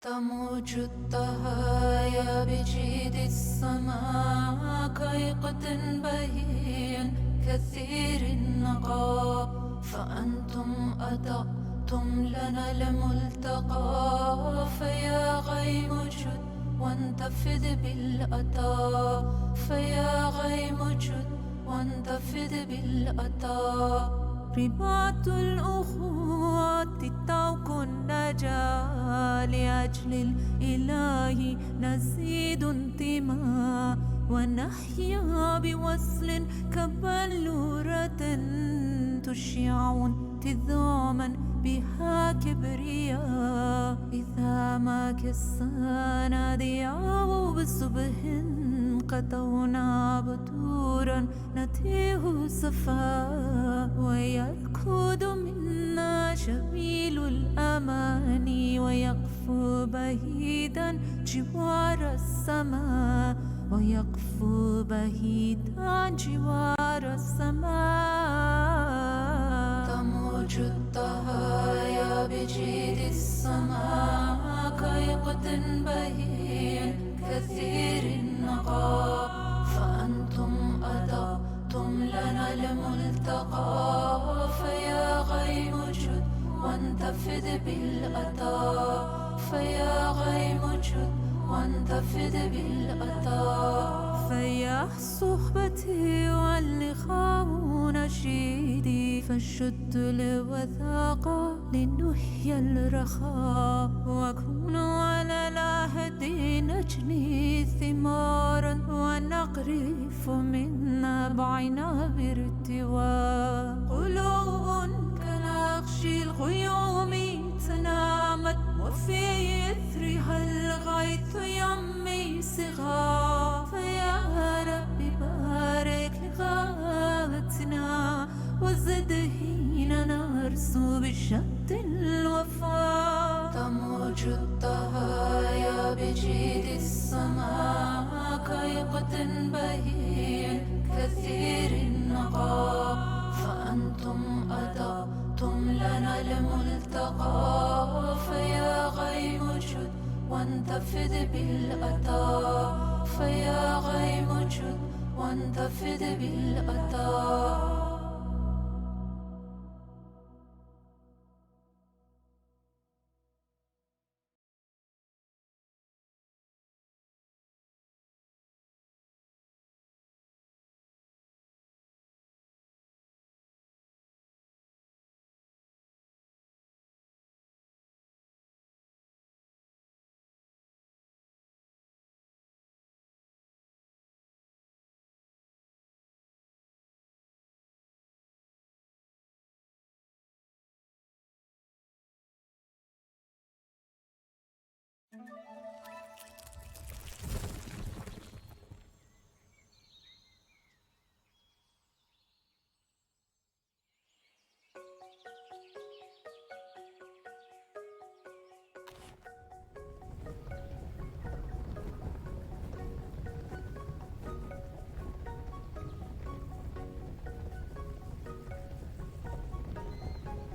تموج الطهايا بجيد السماء كيقظ بهي كثير النقاء، فأنتم أضأتم لنا الملتقى. فيا غيم جد وانتفض بالأطى، فيا غيم جد وانتفض بالأطى. رباط الأخوات طوق النجاة، لأجل الإله نزيد انتماء، ونحيا بوصل كبلورة تشع انتظاما بها كبرياء. إذا ما كسانا ضياء بصبح قطعنا بطورا نتيه صفا، ويركض منا جميل الأماني، ويقفو بعيدا جوار السماء، ويقفو بعيدا جوار السماء. تموج الطهايا بجيد السماء كيقظ بهي كثير النقاء، فأنتم أضأتم لنا الملتقى. فيا غيم جد وانتفض بالأطى، فيا غيم جد وانتفض بالأطى. فيا صحبتي واللقاء نشيدي، فالشد الوثاقة لنحيا الرخاء، وكونوا على العهد نجني ثمارا، ونقرف من نبعنا بارتواء. قلوب كنقش الغيوم تنامت، وفي إثرها الغيث يمي صغار. فيا رب بارك لغاتنا، وزد حين نرسو بشد الوفاء. تموج الطهايا بجيد السماء كيقظ بهي كثير النقاء، فأنتم أضأتم لنا الملتقى. فيا غيم جد وانتفض بالأطى، فيا غيم جد وانتفض بالأطى.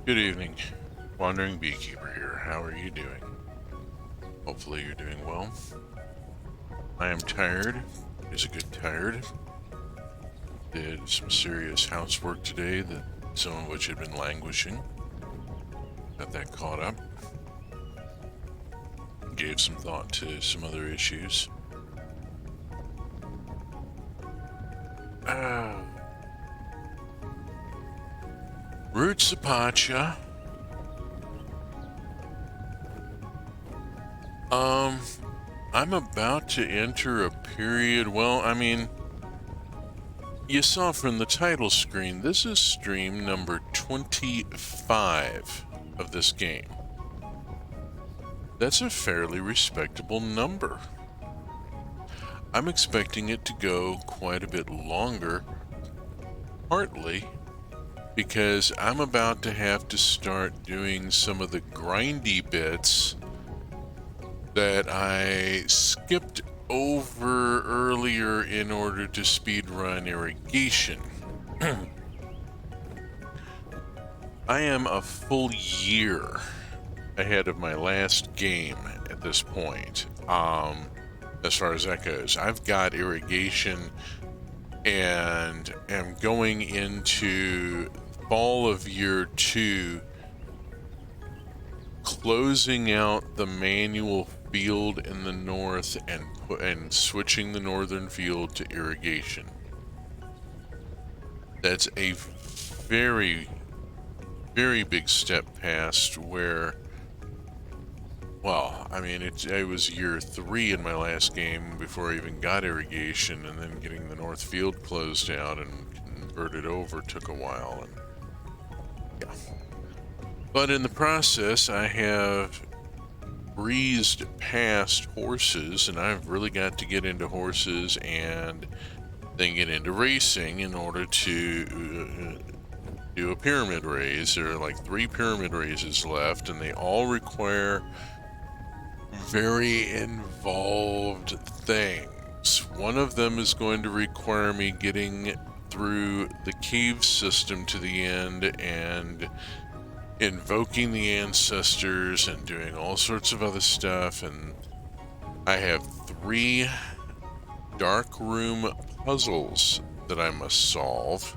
Good evening, Wandering Beekeeper here. How are you doing? Hopefully you're doing well. I am tired. It's a good tired. Did some serious housework today, that some of which had been languishing. Got that caught up. Gave some thought to some other issues. Roots of Pacha. I'm about to enter a period, well, I mean, you saw from the title screen, this is stream number 25 of this game. That's a fairly respectable number. I'm expecting it to go quite a bit longer, partly because I'm about to have to start doing some of the grindy bits that I skipped over earlier in order to speedrun irrigation. I am a full year ahead of my last game at this point, as far as that goes. I've got irrigation and am going into fall of year 2, closing out the manual field in the north and switching the northern field to irrigation. That's a very, very big step past where, well, I mean, it was year 3 in my last game before I even got irrigation, and then getting the north field closed out and converted over took a while, and yeah. But in the process, I have breezed past horses, and I've really got to get into horses and then get into racing in order to do a pyramid raise. There are like 3 pyramid raises left, and they all require very involved things. One of them is going to require me getting through the cave system to the end and invoking the ancestors and doing all sorts of other stuff, and I have 3 dark room puzzles that I must solve.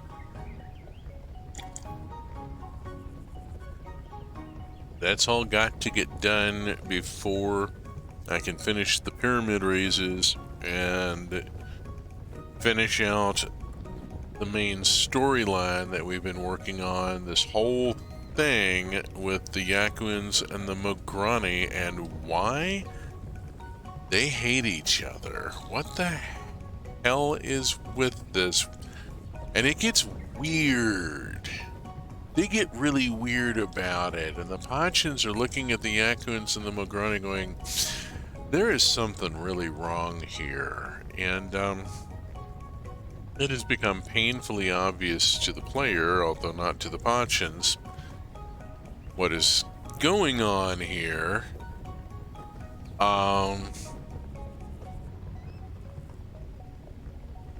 That's all got to get done before I can finish the pyramid raises and finish out the main storyline that we've been working on this whole thing with the Yakuans and the Mograni, and why they hate each other. What the hell is with this? And it gets weird. They get really weird about it, and the Pachans are looking at the Yakuans and the Mograni going, there is something really wrong here. And it has become painfully obvious to the player, although not to the Pachans, what is going on here. I'm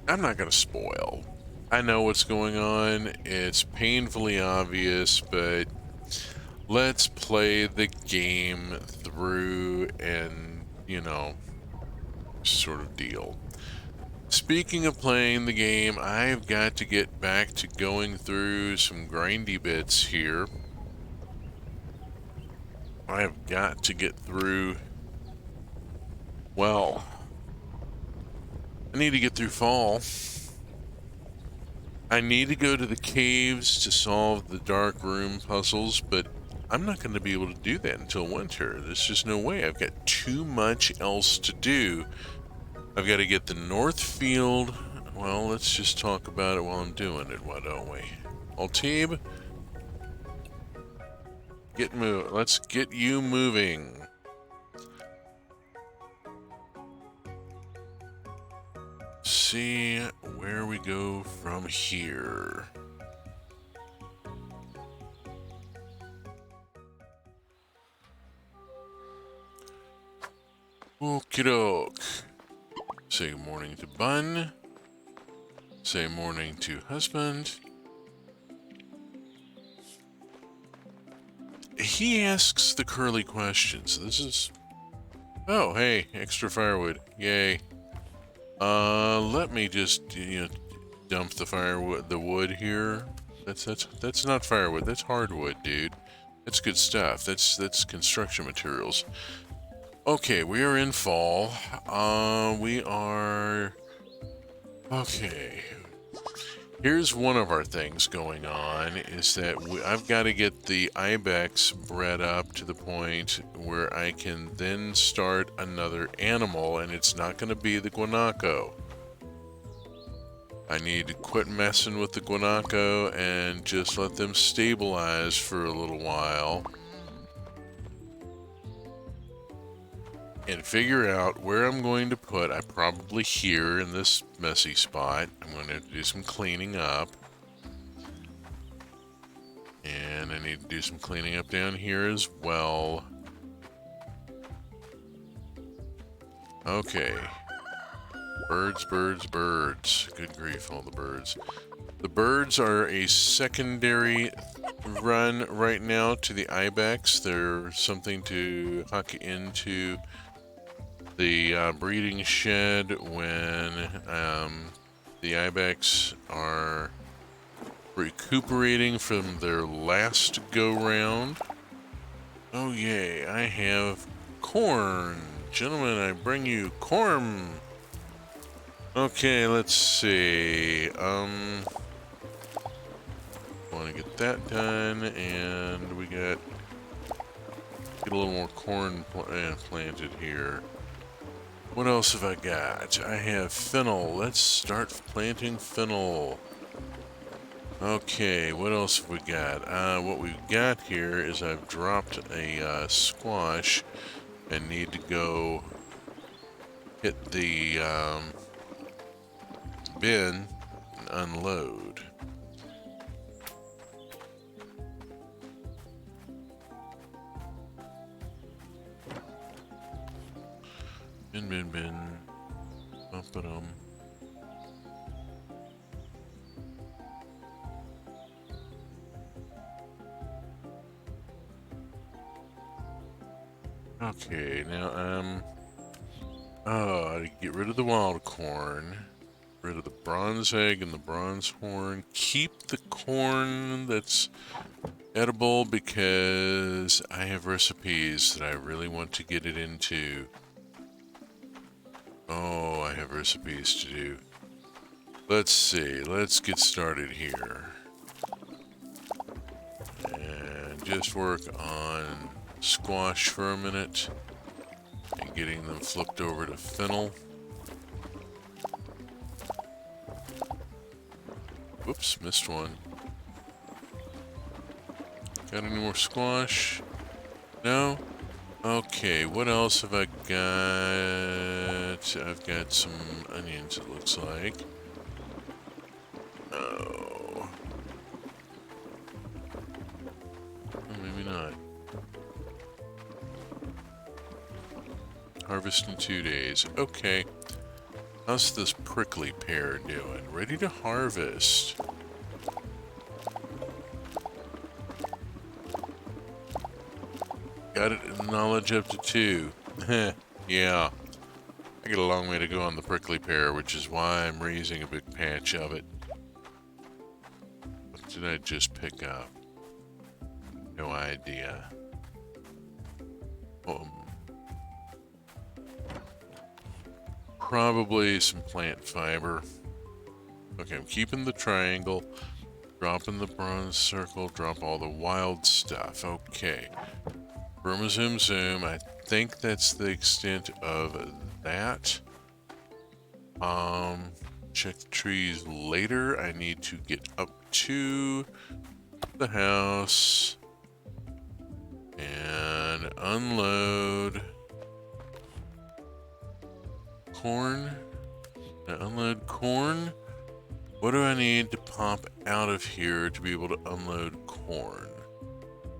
not going to spoil. I know what's going on. It's painfully obvious, but let's play the game through and, you know, sort of deal. Speaking of playing the game, I've got to get back to going through some grindy bits here. I have got to get through, well, I need to get through fall. I need to go to the caves to solve the dark room puzzles, but I'm not going to be able to do that until winter. There's just no way. I've got too much else to do. I've got to get the north field. Well, let's just talk about it while I'm doing it, why don't we? Altib, let's get you moving. See where we go from here. Okie doke. Say good morning to Bun. Say morning to husband. He asks the curly questions. This is... Oh, hey, extra firewood. Yay. Let me just, you know, dump the firewood, the wood here. That's not firewood. That's hardwood, dude. That's good stuff. That's construction materials. Okay, we are in fall. We are... Okay. Here's one of our things going on, is that I've got to get the ibex bred up to the point where I can then start another animal, and it's not going to be the guanaco. I need to quit messing with the guanaco and just let them stabilize for a little while. And figure out where I'm going to put. I probably here in this messy spot. I'm going to do some cleaning up. And I need to do some cleaning up down here as well. Okay. Birds, birds, birds. Good grief, all the birds. The birds are a secondary run right now to the ibex. There's something to huck into the breeding shed when the ibex are recuperating from their last go-round. Oh yay, I have corn. Gentlemen, I bring you corn. Okay, let's see. Want to get that done, and we get a little more corn planted here. What else have I got? I have fennel. Let's start planting fennel. Okay, what else have we got? What we've got here is I've dropped a squash and need to go hit the bin and unload. Bin. Bum-ba-dum. Okay, now, I get rid of the wild corn, rid of the bronze egg and the bronze horn, keep the corn that's edible because I have recipes that I really want to get it into. Oh, I have recipes to do. Let's see, let's get started here. And just work on squash for a minute and getting them flipped over to fennel. Whoops, missed one. Got any more squash? No? Okay, what else have I got? I've got some onions, it looks like. Oh. Maybe not. Harvest in 2 days. Okay. How's this prickly pear doing? Ready to harvest. Got it in knowledge up to 2. Yeah. I got a long way to go on the prickly pear, which is why I'm raising a big patch of it. What did I just pick up? No idea. Probably some plant fiber. Okay, I'm keeping the triangle, dropping the bronze circle, drop all the wild stuff. Okay. Burma Zoom Zoom. I think that's the extent of that. Check the trees later. I need to get up to the house and unload corn. Unload corn. What do I need to pop out of here to be able to unload corn?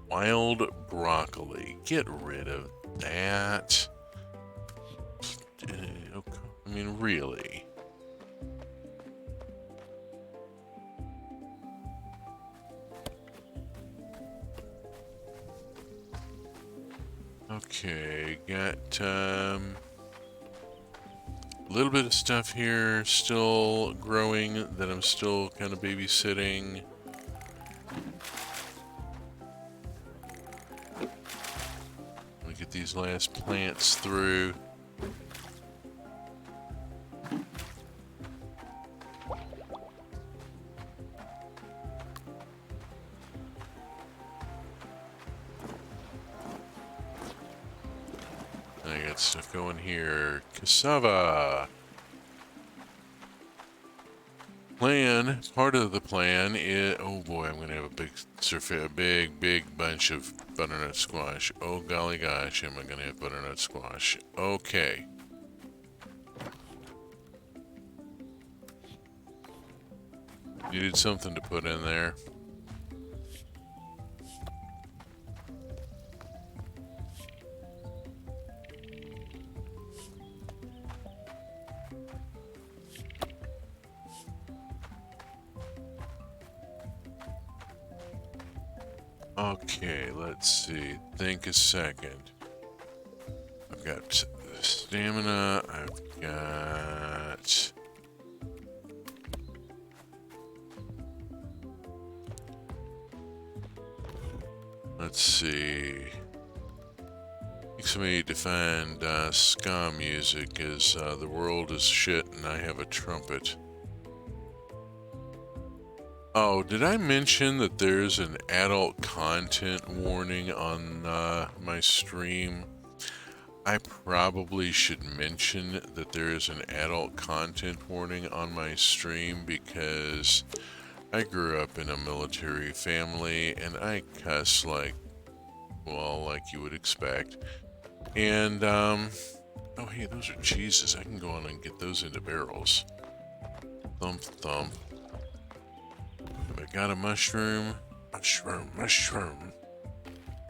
Wild broccoli. Get rid of that. I mean, really. Okay, got a little bit of stuff here still growing that I'm still kind of babysitting. Let me get these last plants through. I got stuff going here. Cassava. Plan, part of the plan is, oh boy, I'm gonna have a big bunch of butternut squash. Oh golly gosh, am I gonna have butternut squash. Okay. Needed something to put in there. Okay, let's see. Think a second. I've got stamina. I've got... Let's see. I think somebody defined ska music as the world is shit and I have a trumpet. Oh, did I mention that there's an adult content warning on my stream? I probably should mention that there is an adult content warning on my stream because I grew up in a military family and I cuss like, well, like you would expect. And, oh hey, those are cheeses. I can go on and get those into barrels. Thump, thump. Have I got a mushroom? Mushroom, mushroom.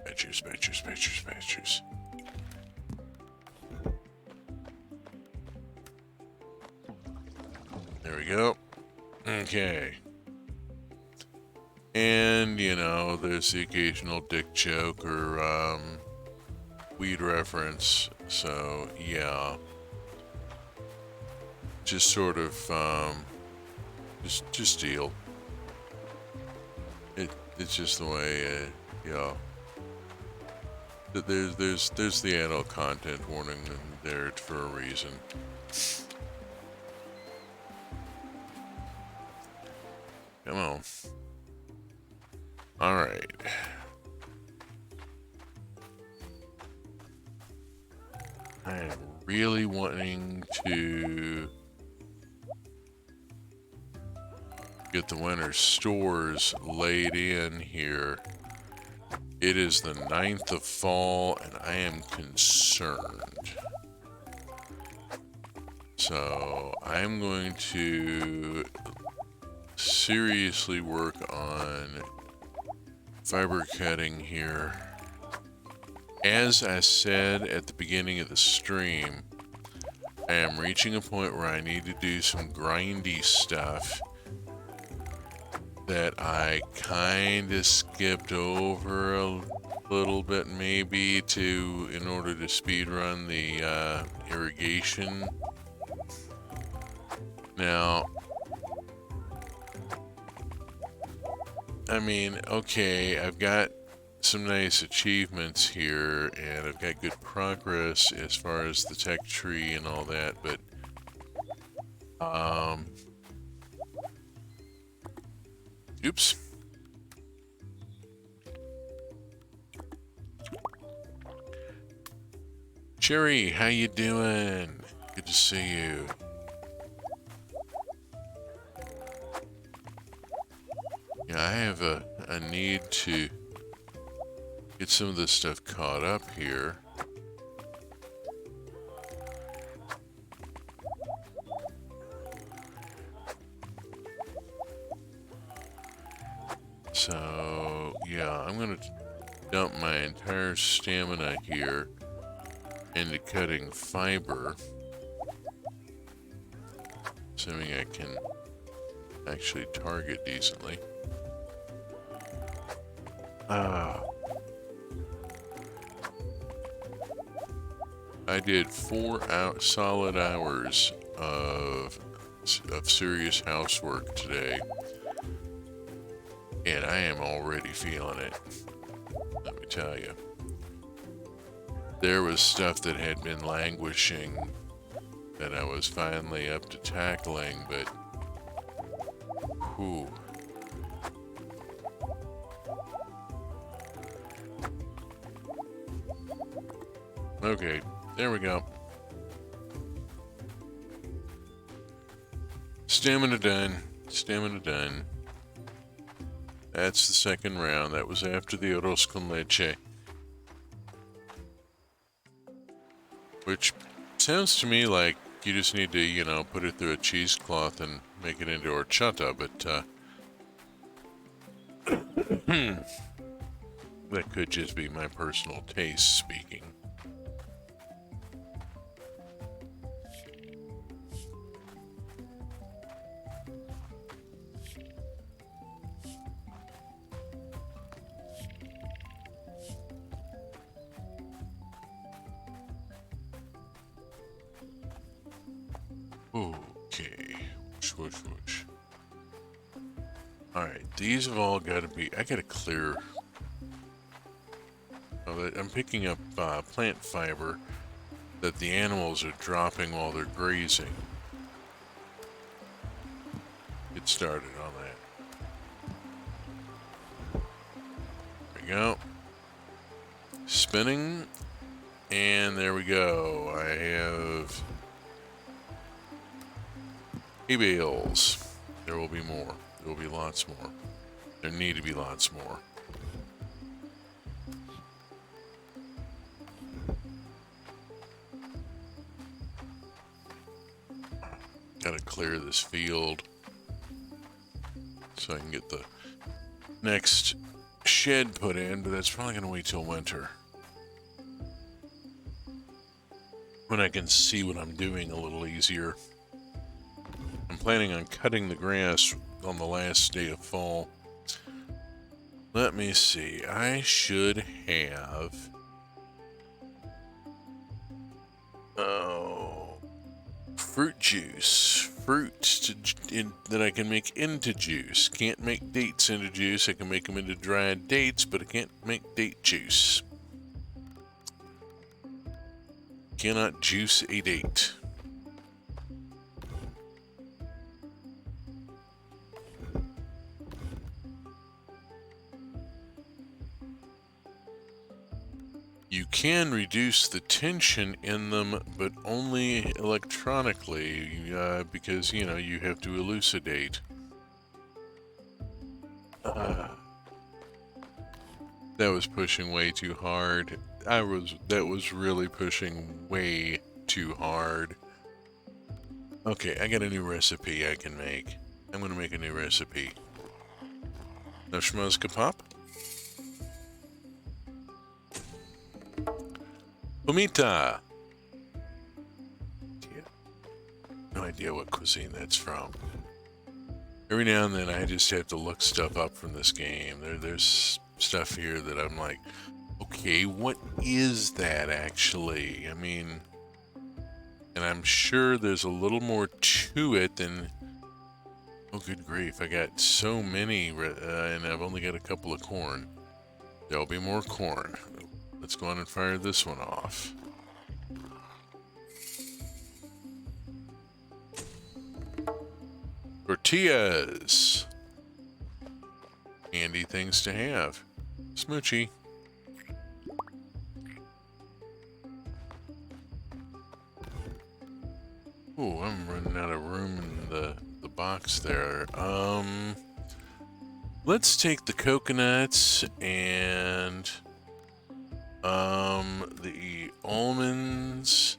Badgers, badgers, badgers, badgers. There we go. Okay. And, you know, there's the occasional dick joke or, weed reference. So, yeah. Just sort of, just deal. It's just the way, yeah. There's the adult content warning there for a reason. Come on. Alright. I am really wanting to get the winter stores laid in here. It is the 9th of fall and I am concerned. So I'm going to seriously work on fiber cutting here. As I said at the beginning of the stream, I am reaching a point where I need to do some grindy stuff that I kind of skipped over a little bit maybe in order to speed run the irrigation. Now, I mean, okay, I've got some nice achievements here and I've got good progress as far as the tech tree and all that, but oops. Cherry, how you doing? Good to see you. Yeah, I have a need to get some of this stuff caught up here. So, yeah, I'm gonna dump my entire stamina here into cutting fiber. Assuming I can actually target decently. I did 4 solid hours of serious housework today. And I am already feeling it. Let me tell you. There was stuff that had been languishing that I was finally up to tackling, but whew. Okay, there we go. Stamina done. Stamina done. That's the second round. That was after the arroz con leche. Which sounds to me like you just need to, you know, put it through a cheesecloth and make it into horchata, but that could just be my personal taste speaking. Okay. Whoosh, whoosh. Alright, these have all got to be... I got to clear... I'm picking up plant fiber that the animals are dropping while they're grazing. Get started on that. There we go. Spinning. And there we go. I have hay bales. There will be more. There will be lots more. There need to be lots more. Gotta clear this field so I can get the next shed put in, but that's probably gonna wait till winter, when I can see what I'm doing a little easier. I'm planning on cutting the grass on the last day of fall. Let me see. I should have... fruit juice. Fruit that I can make into juice. Can't make dates into juice. I can make them into dried dates, but I can't make date juice. Cannot juice a date. You can reduce the tension in them, but only electronically, because, you know, you have to elucidate. That was pushing way too hard. That was really pushing way too hard. Okay, I got a new recipe I can make. I'm gonna make a new recipe. No schmuzka pop? Humita! No idea what cuisine that's from. Every now and then I just have to look stuff up from this game. There's stuff here that I'm like, okay, what is that actually? I mean, and I'm sure there's a little more to it than... Oh, good grief, I got so many, and I've only got a couple of corn. There'll be more corn. Let's go on and fire this one off. Tortillas. Handy things to have. Smoochie. Ooh, I'm running out of room in the box there. Let's take the coconuts and the almonds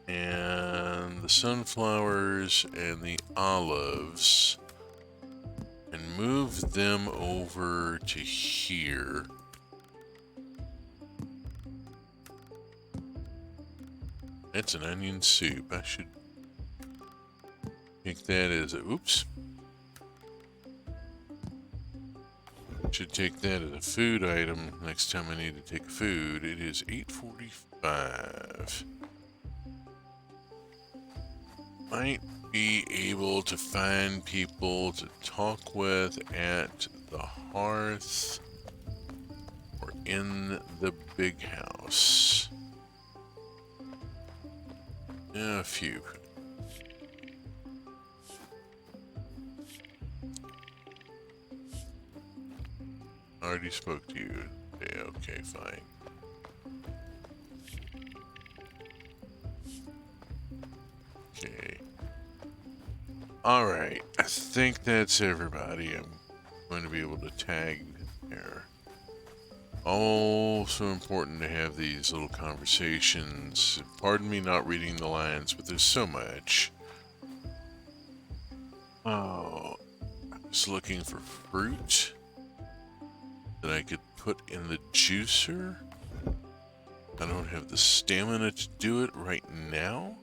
and the sunflowers and the olives and move them over to here. That's an onion soup. I should take that as a... Oops. Should take that as a food item next time I need to take food. It is 8:45. Might be able to find people to talk with at the hearth or in the big house. A few. Already spoke to you. Yeah, okay, fine. Okay. Alright, I think that's everybody. I'm going to be able to tag there. Oh, so important to have these little conversations. Pardon me not reading the lines, but there's so much. Oh, I was looking for fruit that I could put in the juicer. I don't have the stamina to do it right now.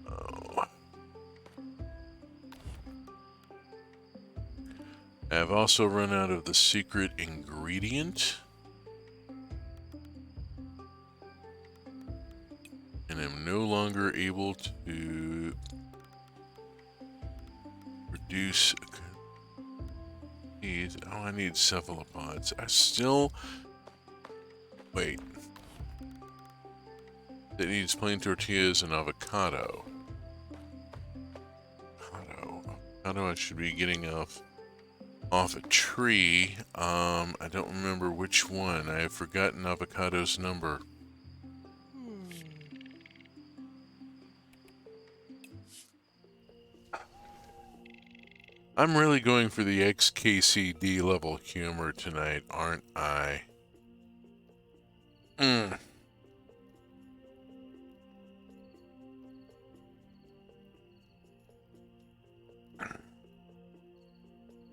Oh. I've also run out of the secret ingredient. able to produce these. Oh, I need cephalopods. I still... Wait. It needs plain tortillas and avocado. Avocado I should be getting off a tree. I don't remember which one. I have forgotten avocado's number. I'm really going for the XKCD level humor tonight, aren't I?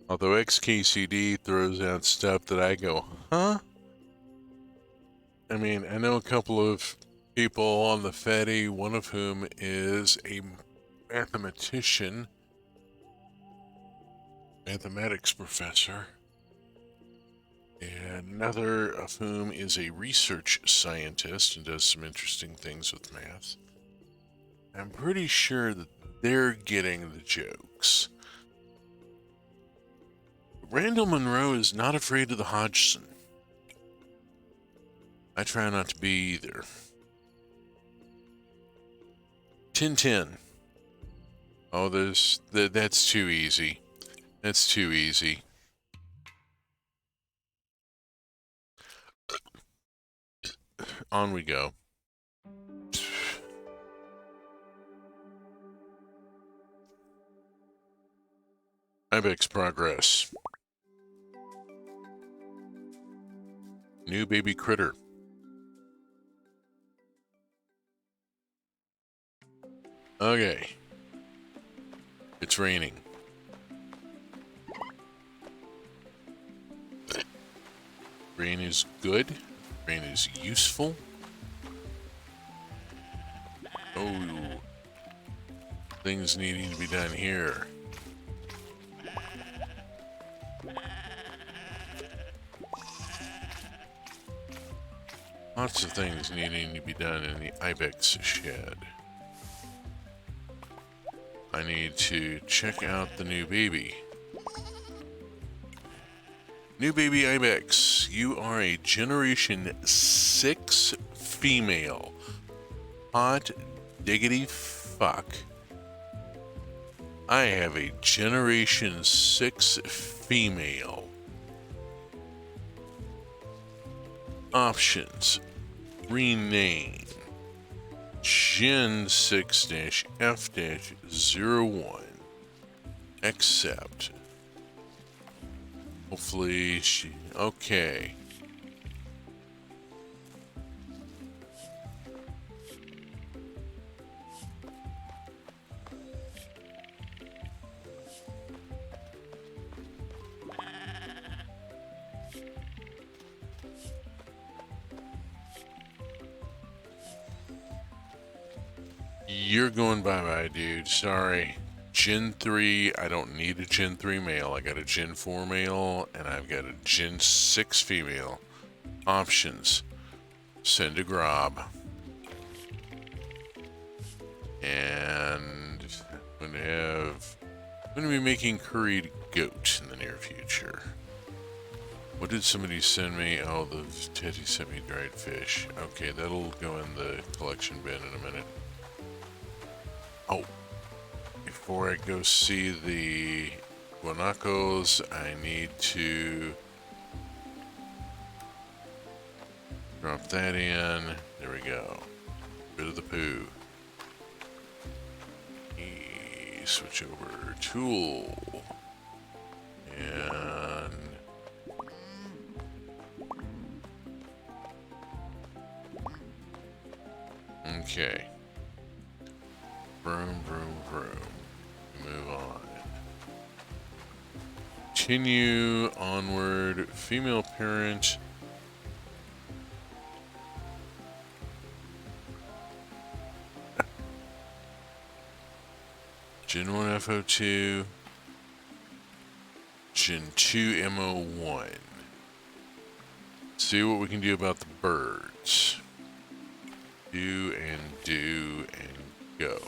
Although XKCD throws out stuff that I go, huh? I mean, I know a couple of people on the Fedi, one of whom is a mathematician, mathematics professor, and another of whom is a research scientist and does some interesting things with math. I'm pretty sure that they're getting the jokes. Randall Monroe is not afraid of the Hodgson. I try not to be either. 10-10. Oh, that's too easy. That's too easy. On we go. Ibex progress. New baby critter. Okay. It's raining. Rain is good. Rain is useful. Oh. Things needing to be done here. Lots of things needing to be done in the Ibex shed. I need to check out the new baby. New baby Ibex, you are a Generation 6 female. Hot diggity fuck. I have a Generation 6 female. Options. Rename. Gen 6-F-01. Accept. Hopefully she... Okay. You're going bye-bye, dude. Sorry. Gen 3, I don't need a Gen 3 male. I got a Gen 4 male, and I've got a Gen 6 female. Options. Send a grob. And I'm going to be making curried goat in the near future. What did somebody send me? Oh, the Teddy sent me dried fish. Okay, that'll go in the collection bin in a minute. Oh, before I go see the guanacos, I need to drop that in. There we go. Bit of the poo. Switch over tool. And okay. Vroom, vroom, vroom. Move on. Continue onward. Female parent. Gen 1 FO2. Gen 2 MO1. See what we can do about the birds. Do and go.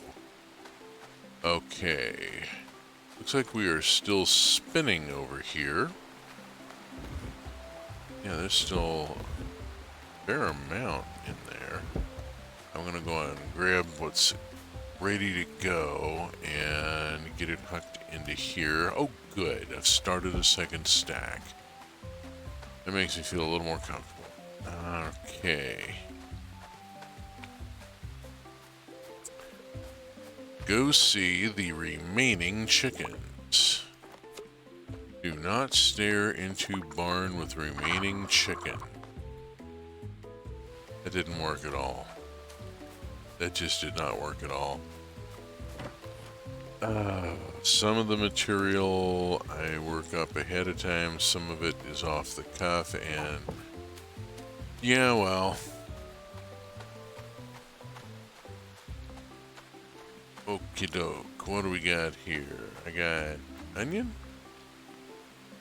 Okay. Looks like we are still spinning over here. Yeah, there's still a fair amount in there. I'm gonna go and grab what's ready to go and get it hooked into here. Oh, good. I've started a second stack. That makes me feel a little more comfortable. Okay. Go see the remaining chickens. Do not stare into barn with remaining chicken. That didn't work at all. That just did not work at all. Some of the material I work up ahead of time. Some of it is off the cuff, and yeah, well. Okie doke. What do we got here? I got onion?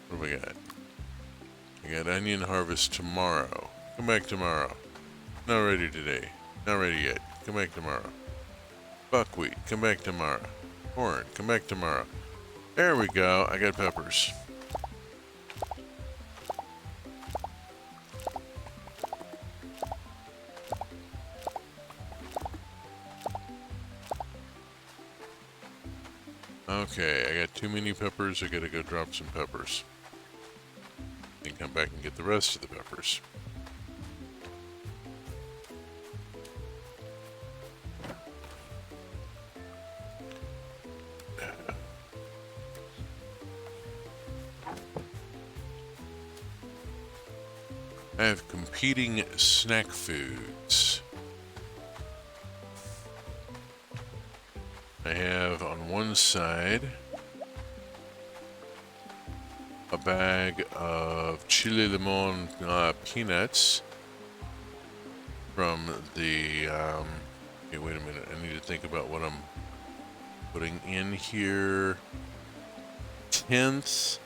What do we got? I got onion harvest tomorrow. Come back tomorrow. Not ready today. Not ready yet. Come back tomorrow. Buckwheat. Come back tomorrow. Corn. Come back tomorrow. There we go. I got peppers. Okay, I got too many peppers. I gotta go drop some peppers. Then come back and get the rest of the peppers. I have competing snack foods. I have on one side a bag of chili limon peanuts from the, okay, wait a minute, I need to think about what I'm putting in here. 10th,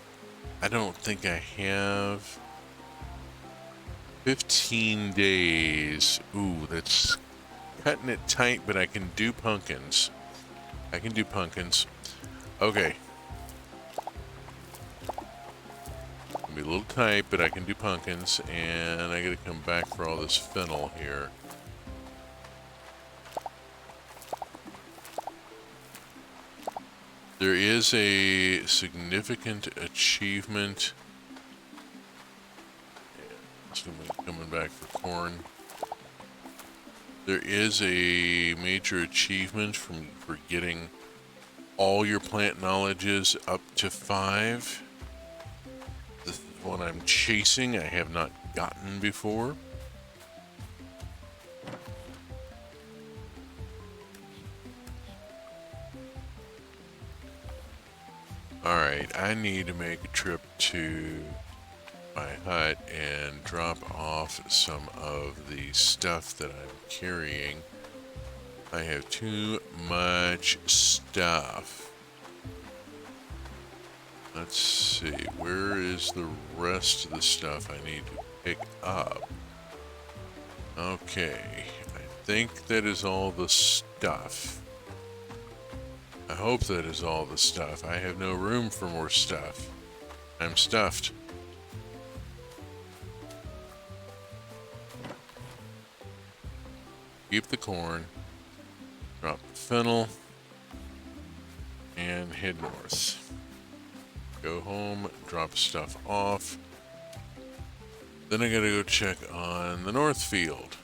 I don't think I have. 15 days, ooh, that's cutting it tight, but I can do pumpkins. I can do pumpkins. Okay. It'll be a little tight, but I can do pumpkins, and I gotta come back for all this fennel here. There is a significant achievement. Coming back for corn. There is a major achievement for getting all your plant knowledges up to 5. This is what I'm chasing. I have not gotten before. Alright, I need to make a trip to my hut and drop off some of the stuff that I'm carrying. I have too much stuff. Let's see, where is the rest of the stuff I need to pick up? Okay, I think that is all the stuff. I hope that is all the stuff. I have no room for more stuff. I'm stuffed. Keep the corn, drop the fennel, and head north. Go home, drop stuff off. Then I gotta go check on the north field.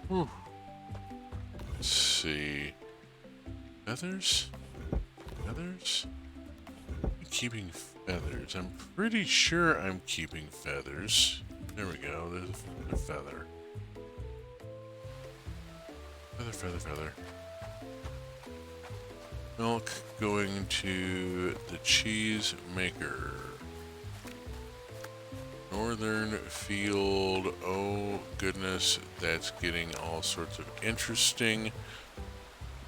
Whew. Let's see. Feathers? Feathers? I'm keeping feathers. I'm pretty sure I'm keeping feathers. There we go. There's a feather. Feather, feather, feather. Milk going to the cheese maker. Northern field. Oh goodness, that's getting all sorts of interesting.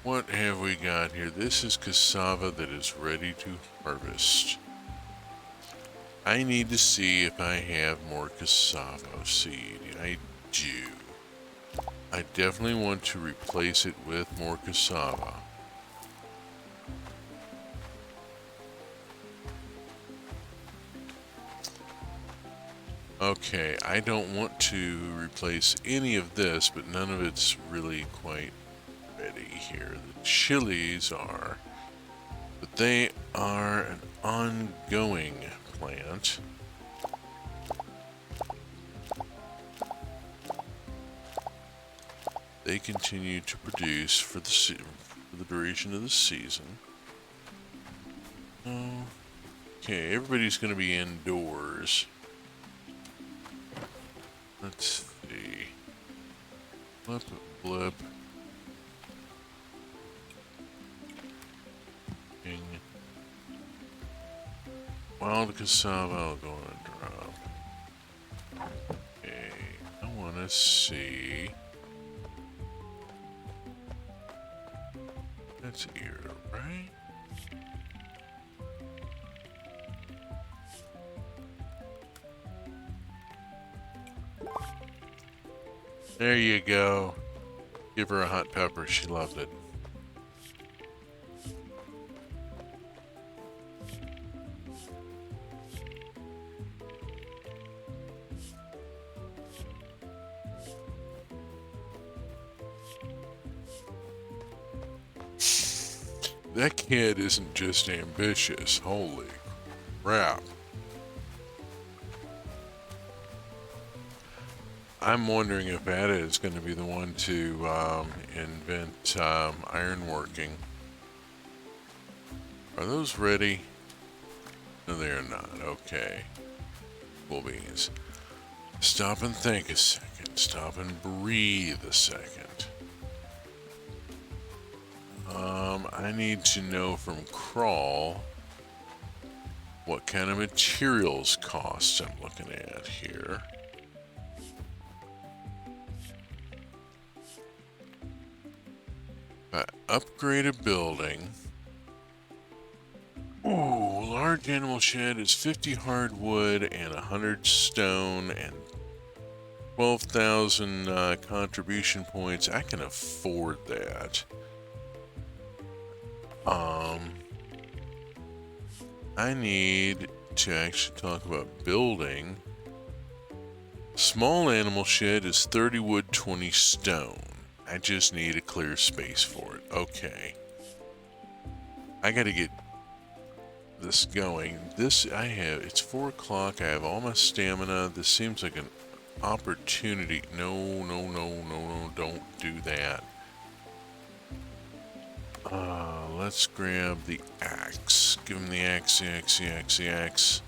What have we got here? This is cassava that is ready to harvest. I need to see if I have more cassava seed. I do. I definitely want to replace it with more cassava. Okay, I don't want to replace any of this, but none of it's really quite ready here. The chilies are, but they are an ongoing plant. They continue to produce for the duration of the season. Okay, everybody's going to be indoors. Let's see. Blip, blip. Ping. Wild cassava going to drop. Okay, I want to see. That's here, right? There you go. Give her a hot pepper. She loved it. That kid isn't just ambitious. Holy crap. I'm wondering if Ada is going to be the one to invent ironworking. Are those ready? No, they are not. Okay. Cool beans. Stop and think a second. Stop and breathe a second. I need to know from Crawl what kind of materials cost I'm looking at here. Upgrade a building. Ooh, large animal shed is 50 hardwood and 100 stone and 12,000 contribution points. I can afford that. I need to actually talk about building. Small animal shed is 30 wood, 20 stone. I just need a clear space for it. Okay. I gotta get this going. It's 4 o'clock. I have all my stamina. This seems like an opportunity. No, don't do that. Let's grab the axe. Give him the axe, the axe.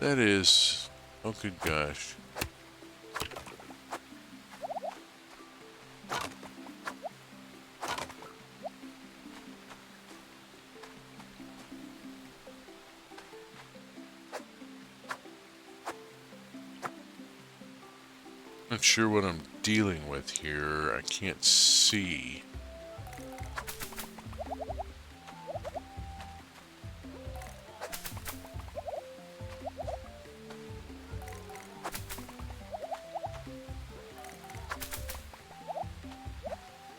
That is... oh, good gosh. Not sure what I'm dealing with here. I can't see.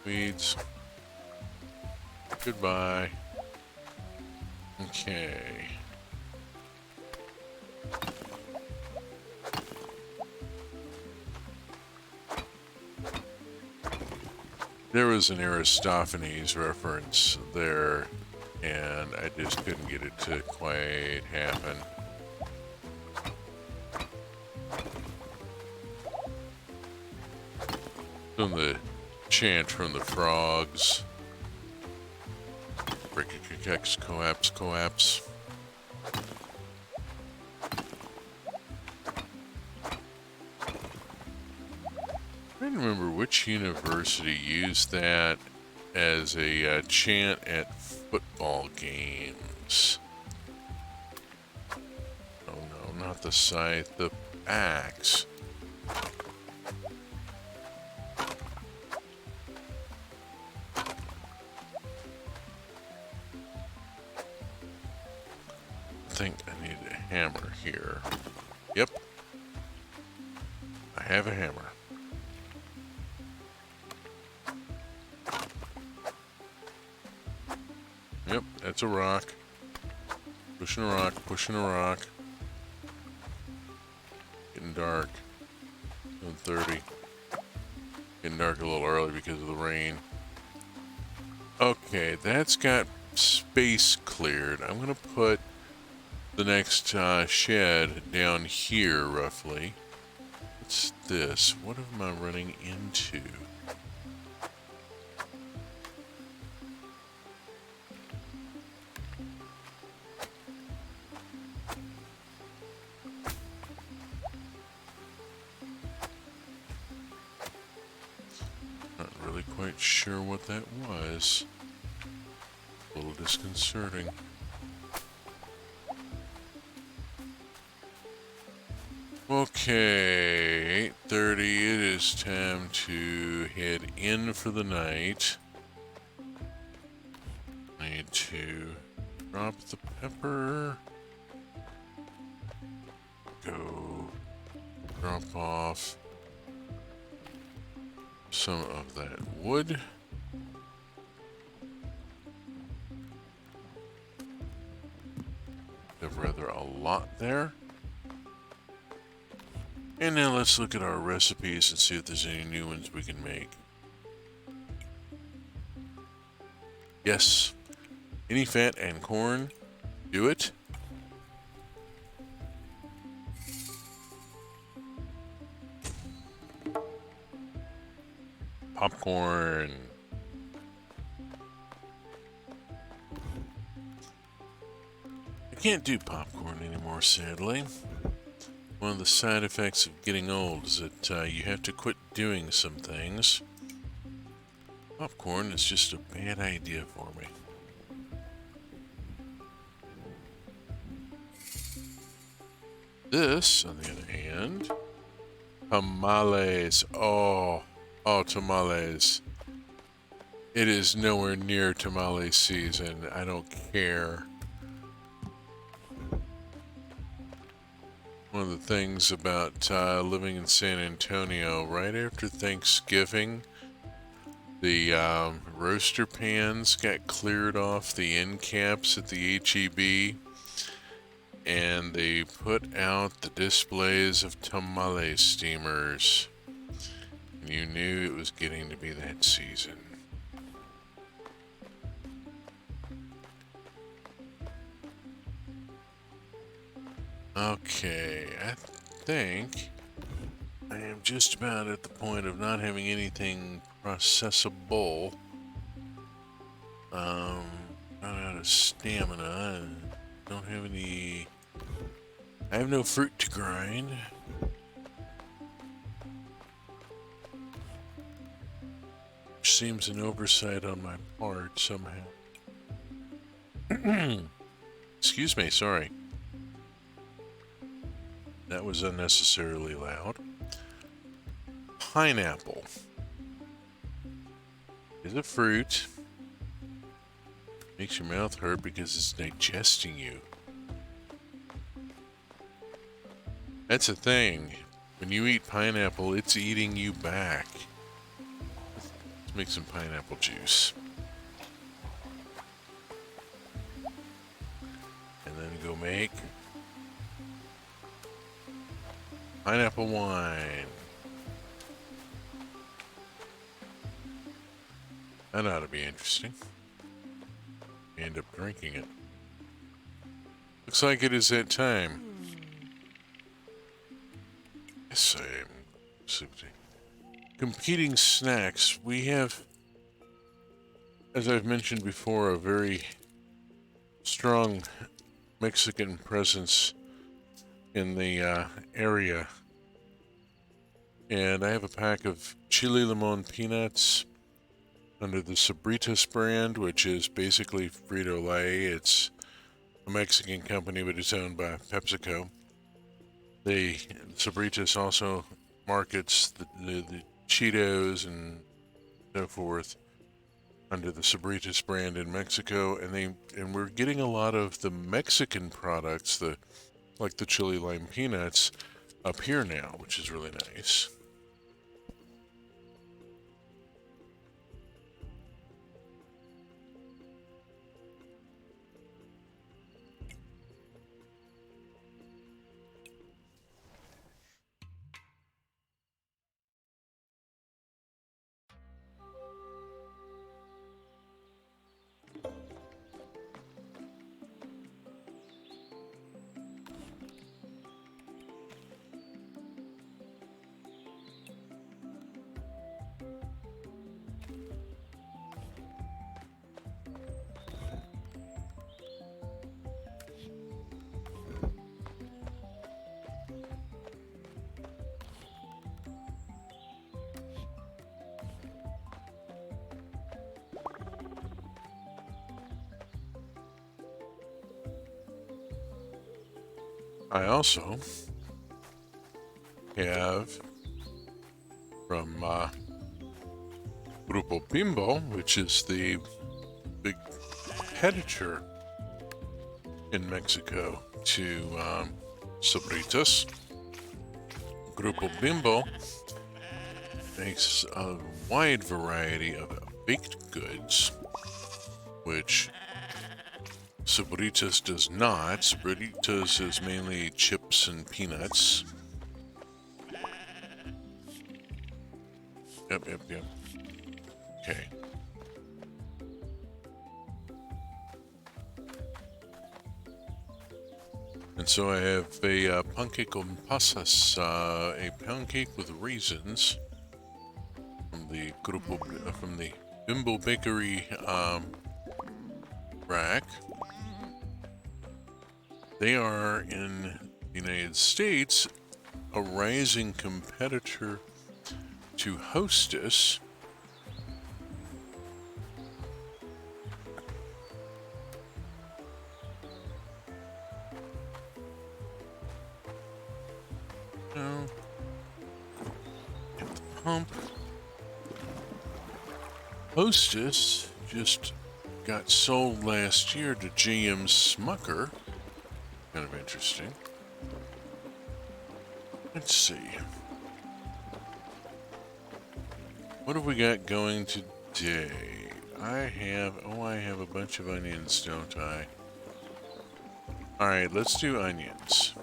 Weeds. Goodbye. Okay. There was an Aristophanes reference there, and I just couldn't get it to quite happen. From the chant from the frogs. Break-a-kex, coaps, coaps. I to remember which university used that as a chant at football games. Oh no, not the scythe, the axe. I think I need a hammer here. Yep. I have a hammer. Yep, that's a rock. Pushing a rock, pushing a rock. Getting dark. 1:30. Getting dark a little early because of the rain. Okay, that's got space cleared. I'm going to put the next shed down here, roughly. What's this? What am I running into? Not really quite sure what that was. A little disconcerting. Okay, 8:30. It is time to head in for the night. I need to drop the pepper. Go drop off some of that wood. Have rather a lot there. And now let's look at our recipes and see if there's any new ones we can make. Yes, any fat and corn, do it. Popcorn. I can't do popcorn anymore, sadly. One of the side effects of getting old is that you have to quit doing some things. Popcorn is just a bad idea for me. This, on the other hand, tamales. Oh, tamales. It is nowhere near tamale season. I don't care. One of the things about living in San Antonio, right after Thanksgiving, the roaster pans got cleared off the end caps at the HEB, and they put out the displays of tamale steamers. And you knew it was getting to be that season. Okay, I think I am just about at the point of not having anything processable. Not out of stamina. Don't have any. I have no fruit to grind. Which seems an oversight on my part somehow. Excuse me, sorry. That was unnecessarily loud. Pineapple is a fruit. Makes your mouth hurt because it's digesting you. That's a thing. When you eat pineapple, it's eating you back. Let's make some pineapple juice. And then go make pineapple wine. That ought to be interesting. End up drinking it. Looks like it is that time. Yes, I am. Competing snacks. We have, as I've mentioned before, a very strong Mexican presence in the area. And I have a pack of chili limon peanuts under the Sabritas brand, which is basically Frito-Lay. It's a Mexican company, but it's owned by PepsiCo. Sabritas also markets the Cheetos and so forth under the Sabritas brand in Mexico, and we're getting a lot of the Mexican products, like the chili lime peanuts, up here now, which is really nice. I also have from Grupo Bimbo, which is the big competitor in Mexico to Sabritas. Grupo Bimbo makes a wide variety of baked goods, which Sabritas does not. Sabritas is mainly chips and peanuts. Yep. Okay. And so I have a pancake con pasas, a pound cake with raisins from the Bimbo Bakery rack. They are in the United States a rising competitor to Hostess. No. At the pump. Hostess just got sold last year to GM Smucker. Kind of interesting. Let's see. What have we got going today? I have a bunch of onions, don't I? Alright, let's do onions.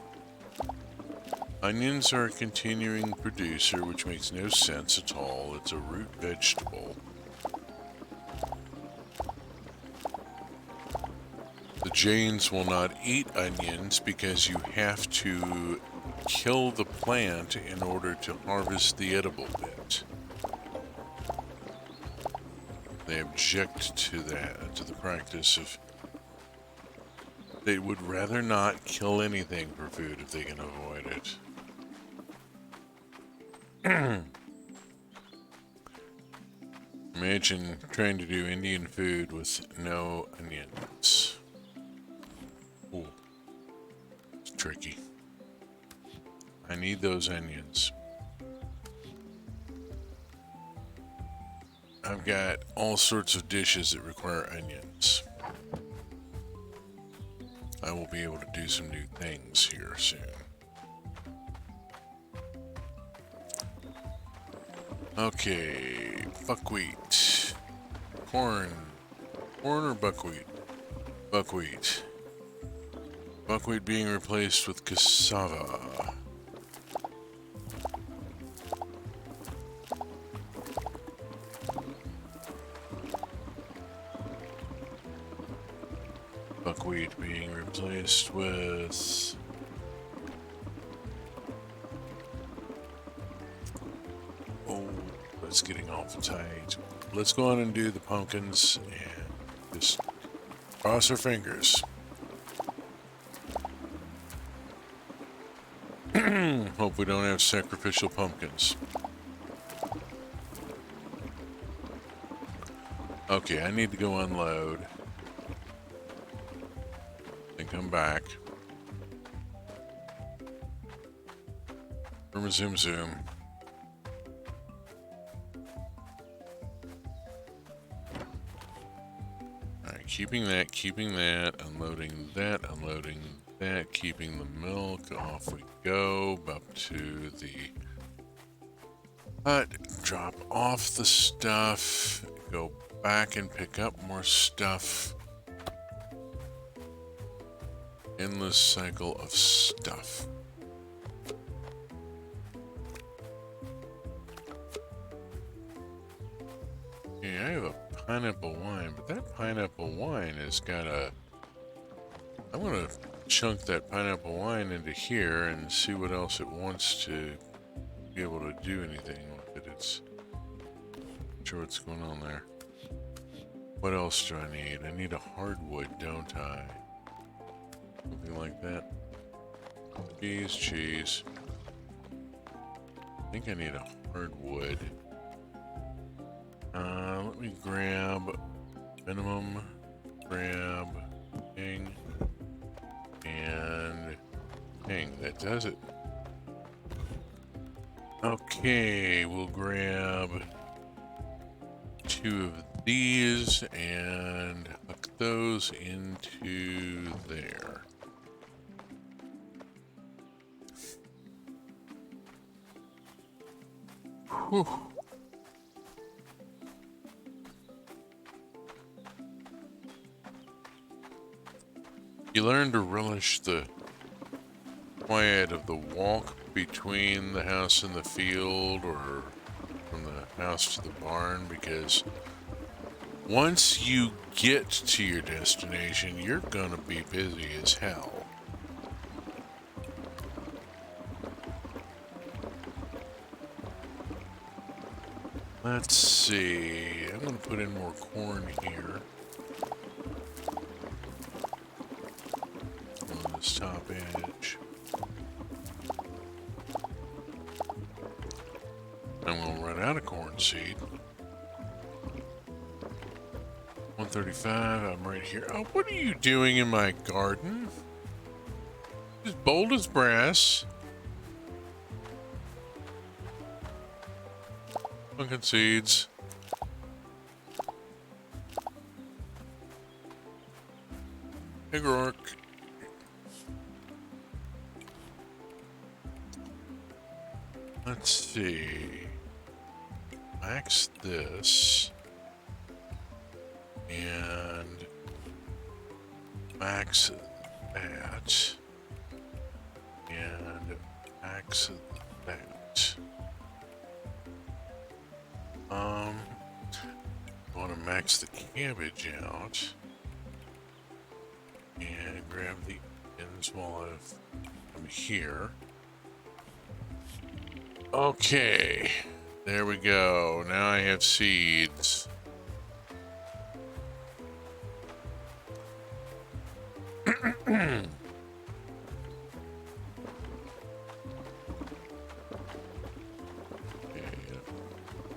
Onions are a continuing producer, which makes no sense at all. It's a root vegetable. The Jains will not eat onions because you have to kill the plant in order to harvest the edible bit. They object to that, to the practice of... They would rather not kill anything for food if they can avoid it. Imagine trying to do Indian food with no onions. Ooh, it's tricky. I need those onions. I've got all sorts of dishes that require onions. I will be able to do some new things here soon. Okay, buckwheat. Corn. Corn or buckwheat? Buckwheat. Buckwheat being replaced with cassava. Buckwheat being replaced with... Oh, it's getting awful tight. Let's go on and do the pumpkins and just cross our fingers. Hope we don't have sacrificial pumpkins. Okay, I need to go unload. Then come back. Zoom zoom. Alright, keeping that, unloading that, keeping the milk, off we go, up to the hut, drop off the stuff, go back and pick up more stuff. Endless cycle of stuff. Okay, I have a pineapple wine, but that pineapple wine has got a... I'm gonna chunk that pineapple wine into here and see what else it wants to be able to do anything with it. It's... Not sure what's going on there. What else do I need? I need a hardwood, don't I? Something like that. Cheese. I think I need a hardwood. Let me grab minimum, grab ping, and ping. That does it. Okay, we'll grab 2 of these and hook those into there. Whew. You learn to relish the quiet of the walk between the house and the field, or from the house to the barn, because once you get to your destination, you're gonna be busy as hell. Let's see, I'm gonna put in more corn here. On this top edge. I'm gonna run out of corn seed. 135, I'm right here. Oh, what are you doing in my garden? As bold as brass. Pumpkin seeds. Big rock. Let's see. Max this. And max that. And max that. I want to max the cabbage out. And grab the ends while I'm here. Okay, there we go. Now I have seeds.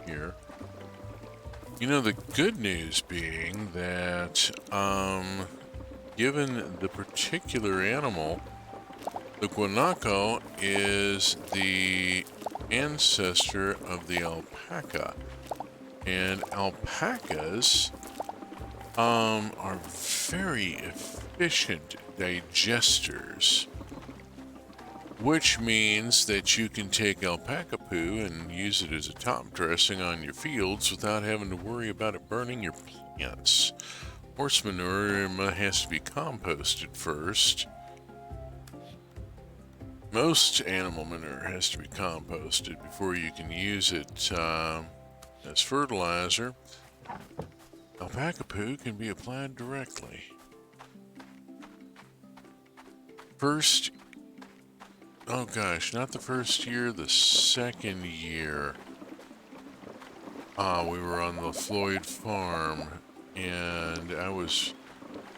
Here. You know, the good news being that, given the particular animal, the guanaco is the ancestor of the alpaca. And alpacas, are very efficient digesters. Which means that you can take alpaca poo and use it as a top dressing on your fields without having to worry about it burning your plants. Horse manure has to be composted first. Most animal manure has to be composted before you can use it as fertilizer. Alpaca poo can be applied directly. First, oh gosh, not the first year, the second year. We were on the Floyd farm, and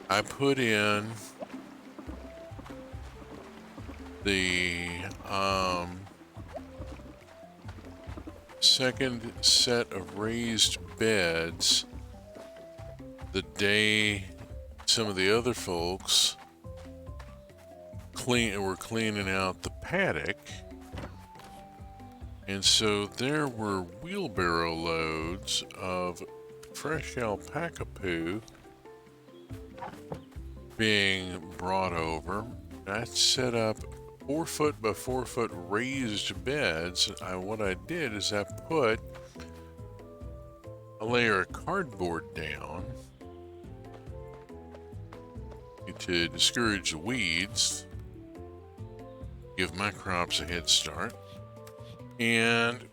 I put in the second set of raised beds the day some of the other folks were cleaning out the paddock. And so there were wheelbarrow loads of fresh alpaca poo being brought over. I set up 4-foot by 4-foot raised beds. What I did is I put a layer of cardboard down to discourage the weeds, give my crops a head start. And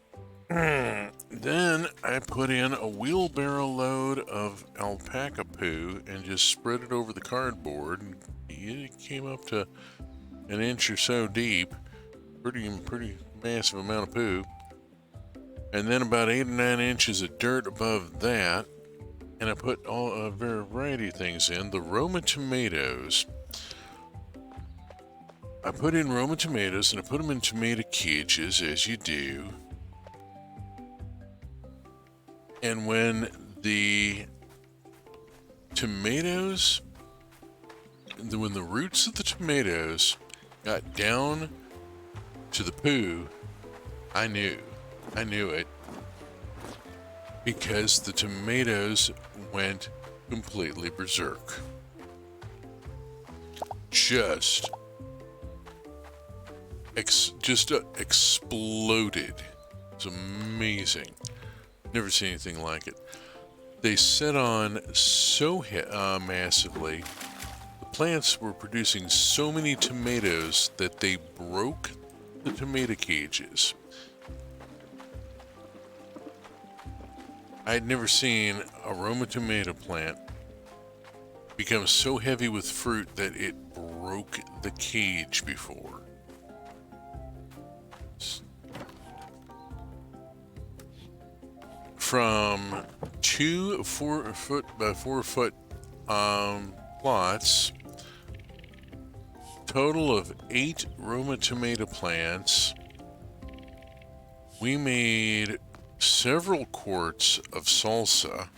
then I put in a wheelbarrow load of alpaca poo and just spread it over the cardboard. It came up to an inch or so deep, pretty massive amount of poo. And then about 8 or 9 inches of dirt above that. And I put a variety of things in. The Roma tomatoes. I put in Roma tomatoes and I put them in tomato cages, as you do. And when the tomatoes, when the roots of the tomatoes got down to the poo, I knew it, because the tomatoes went completely berserk. Just exploded. It's amazing. Never seen anything like it. They set on so massively. The plants were producing so many tomatoes that they broke the tomato cages. I had never seen a Roma tomato plant become so heavy with fruit that it broke the cage before. From 2 4-foot by 4-foot plots, total of 8 Roma tomato plants, we made several quarts of salsa.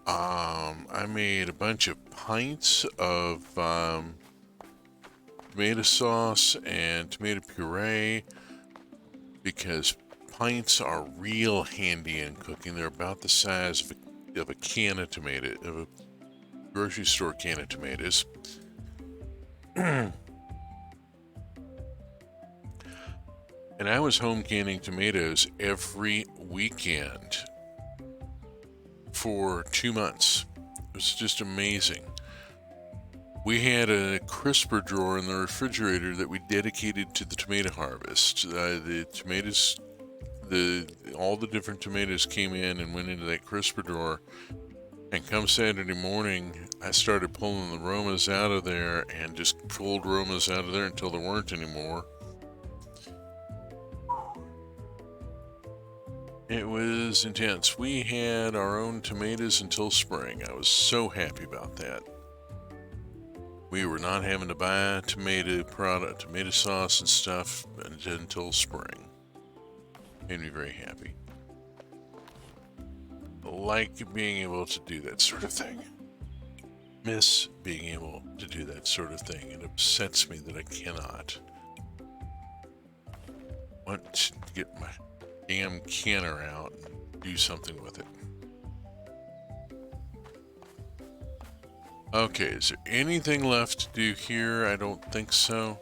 I made a bunch of pints of tomato sauce and tomato puree, because pints are real handy in cooking. They're about the size of a can of tomato, of a grocery store can of tomatoes. And I was home canning tomatoes every weekend for 2 months. It was just amazing. We had a crisper drawer in the refrigerator that we dedicated to the tomato harvest. The tomatoes, all the different tomatoes came in and went into that crisper drawer. And come Saturday morning, I started pulling the Romas out of there and just pulled Romas out of there until there weren't anymore. It was intense. We had our own tomatoes until spring. I was so happy about that. We were not having to buy tomato sauce and stuff until spring. Made me very happy. Like being able to do that sort of thing. Miss being able to do that sort of thing. It upsets me that I cannot. Want to get my damn canner out and do something with it. Okay, is there anything left to do here? I don't think so.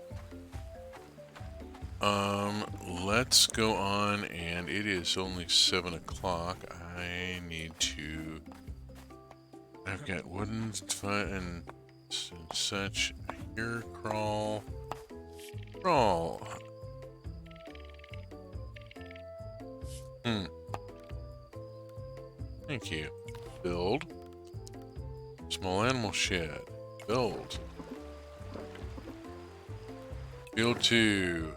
Let's go on, and it is only 7 o'clock. I need to... I've got wooden and such. Here, crawl. Thank you. Build. Small animal shed. Build. Build 2.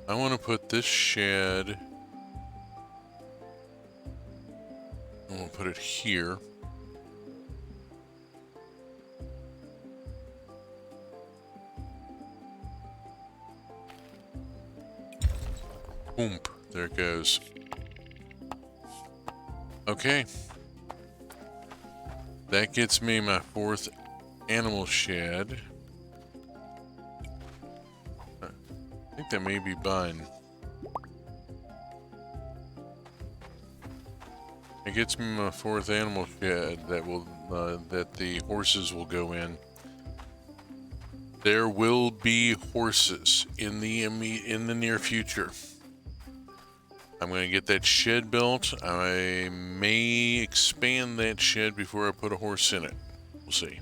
I want to put this shed, and we'll put it here. Boomp. There it goes. Okay. That gets me my 4th animal shed. I think that may be Bun. It gets me my 4th animal shed that will that the horses will go in. There will be horses in the near future. I'm going to get that shed built. I may expand that shed before I put a horse in it. We'll see.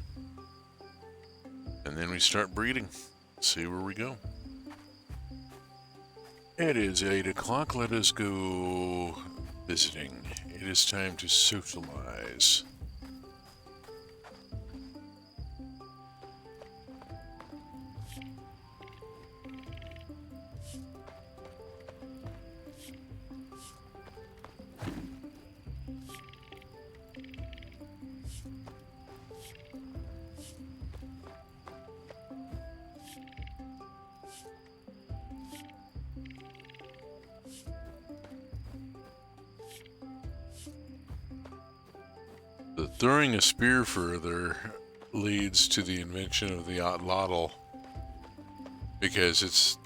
And then we start breeding. See where we go. It is 8 o'clock. Let us go visiting. It is time to socialize. The throwing a spear further leads to the invention of the otlotl because it's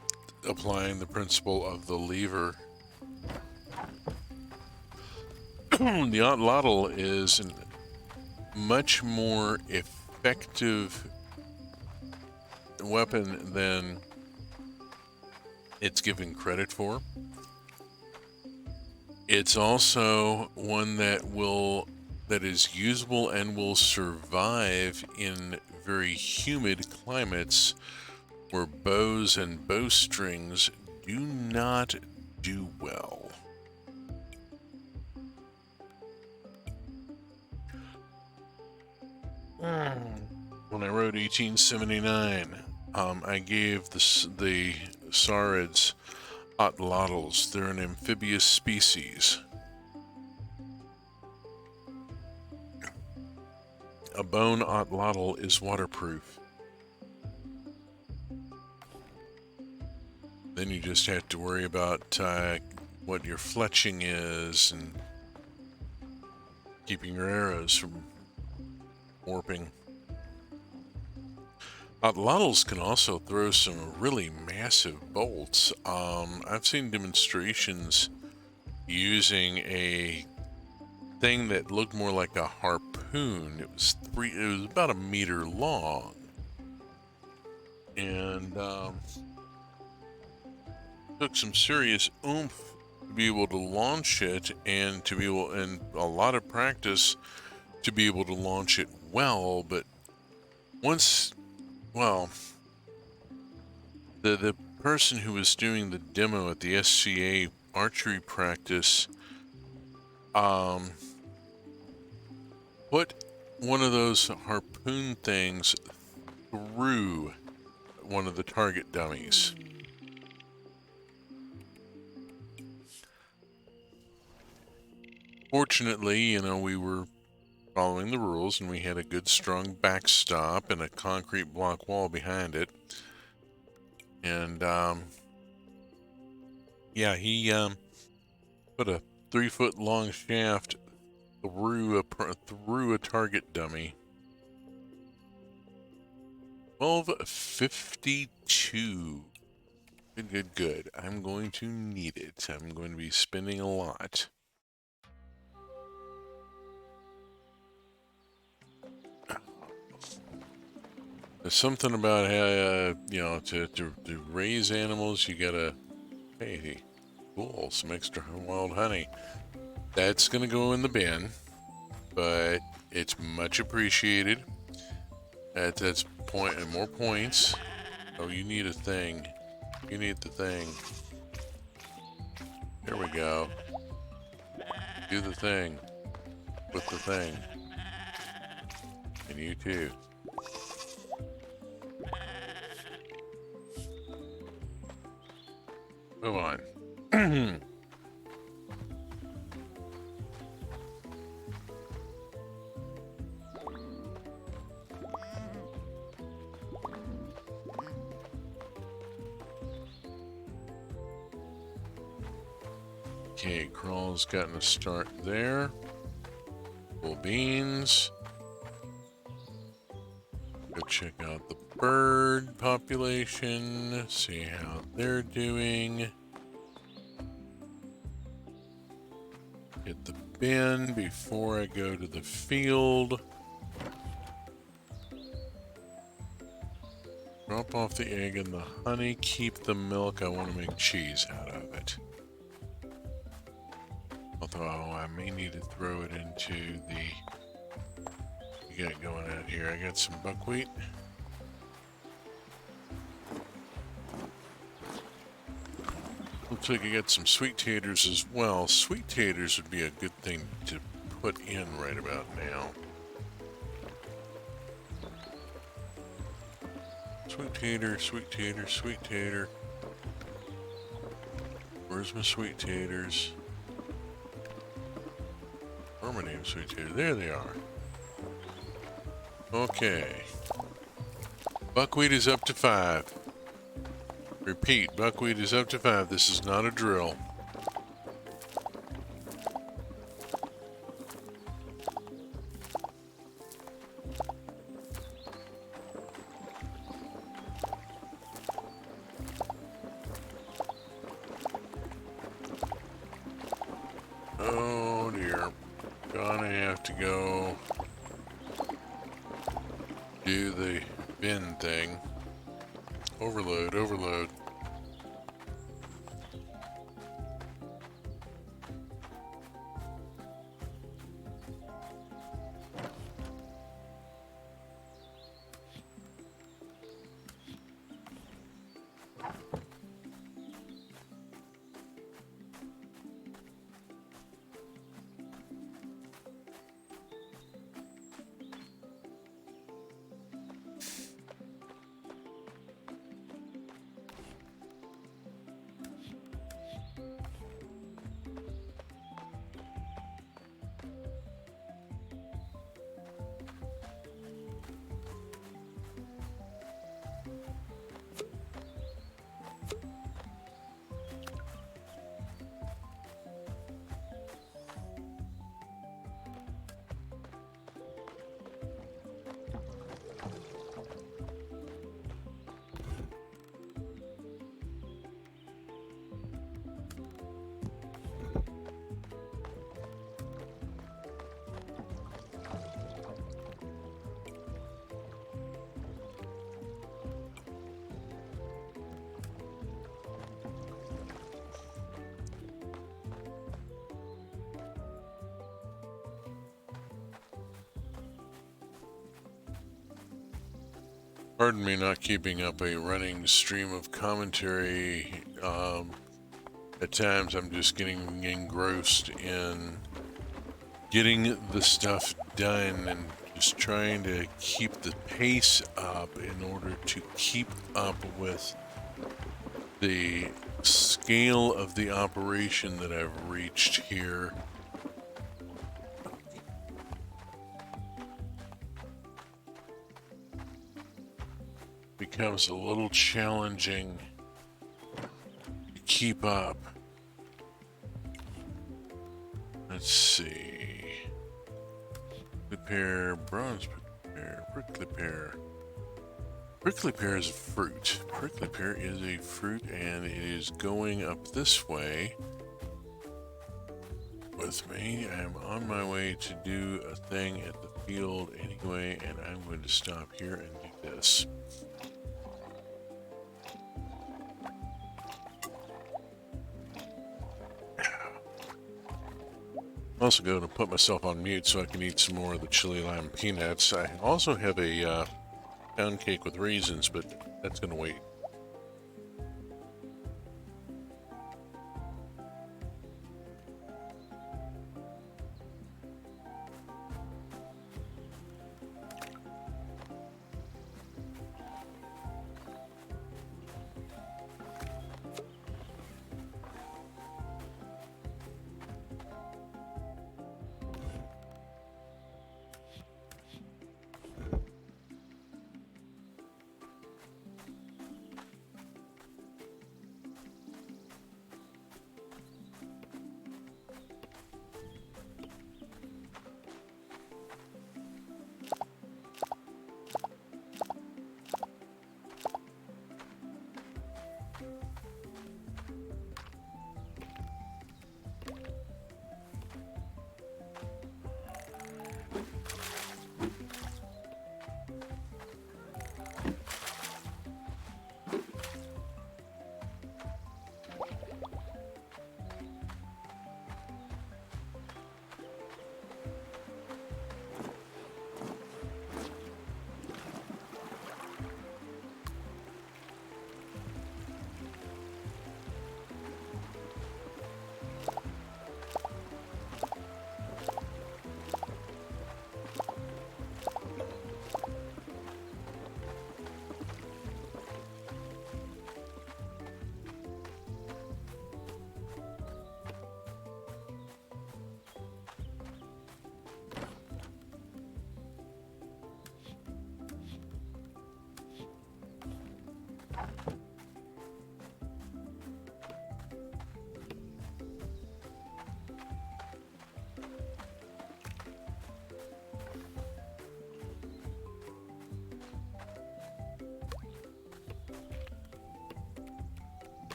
applying the principle of the lever. The otlotl is a much more effective weapon than it's given credit for. It's also one that is usable and will survive in very humid climates where bows and bowstrings do not do well. When I wrote 1879, I gave the saurids otlotls. They're an amphibious species. A bone otlotl is waterproof. Then you just have to worry about what your fletching is and keeping your arrows from warping. Otlotls can also throw some really massive bolts. I've seen demonstrations using a thing that looked more like a harpoon. It was about 1 meter long, and took some serious oomph to be able to launch it, and a lot of practice to be able to launch it well. But the person who was doing the demo at the SCA archery practice put one of those harpoon things through one of the target dummies. Fortunately, we were following the rules and we had a good strong backstop and a concrete block wall behind it. And he put a 3-foot long shaft through a target dummy. 1252. Good. I'm going to need it. I'm going to be spending a lot. There's something about how, to raise animals, you gotta, hey, cool, some extra wild honey. That's gonna go in the bin, but it's much appreciated. That's point and more points. Oh, you need a thing. You need the thing. There we go. Do the thing. With the thing. And you too. Move on. Okay, crawl's gotten a start there. Full beans. Go check out the bird population, see how they're doing. Hit the bin before I go to the field. Drop off the egg and the honey, keep the milk. I want to make cheese out of it. Although I may need to throw it into the... We got going out here. I got some buckwheat. Looks like I got some sweet taters as well. Sweet taters would be a good thing to put in right about now. Sweet tater, sweet tater, sweet tater. Where's my sweet taters? Where are my name sweet taters? There they are. Okay. Buckwheat is up to 5. Repeat, buckwheat is up to 5. This is not a drill. Oh dear. Gonna have to go do the bin thing. Overload, overload. Pardon me not keeping up a running stream of commentary. At times I'm just getting engrossed in getting the stuff done and just trying to keep the pace up in order to keep up with the scale of the operation that I've reached here. Becomes a little challenging to keep up. Let's see. Prickly pear, bronze pear, prickly pear. Prickly pear is a fruit. Prickly pear is a fruit and it is going up this way with me. I'm on my way to do a thing at the field anyway, and I'm going to stop here and do this. I'm also going to put myself on mute so I can eat some more of the chili lime peanuts. I also have a pound cake with raisins, but that's going to wait.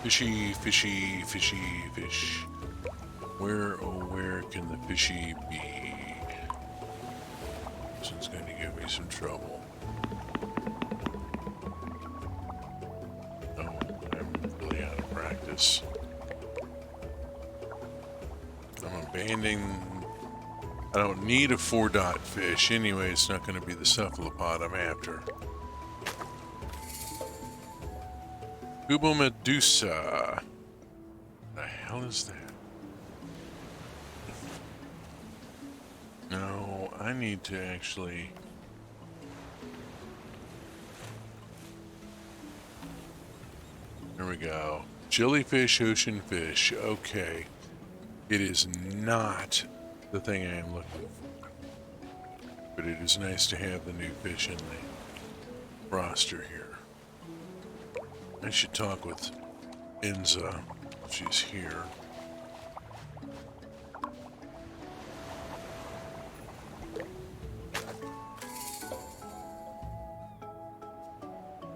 Fishy, fishy, fishy, fish. Where, oh, where can the fishy be? This one's going to give me some trouble. Oh, I'm really out of practice. I'm abandoning. I don't need a 4-dot fish. Anyway, it's not going to be the cephalopod I'm after. Cubo Medusa. The hell is that? No, I need to actually... There we go. Jellyfish, ocean fish. Okay. It is not the thing I am looking for. But it is nice to have the new fish in the roster here. I should talk with Enza. She's here.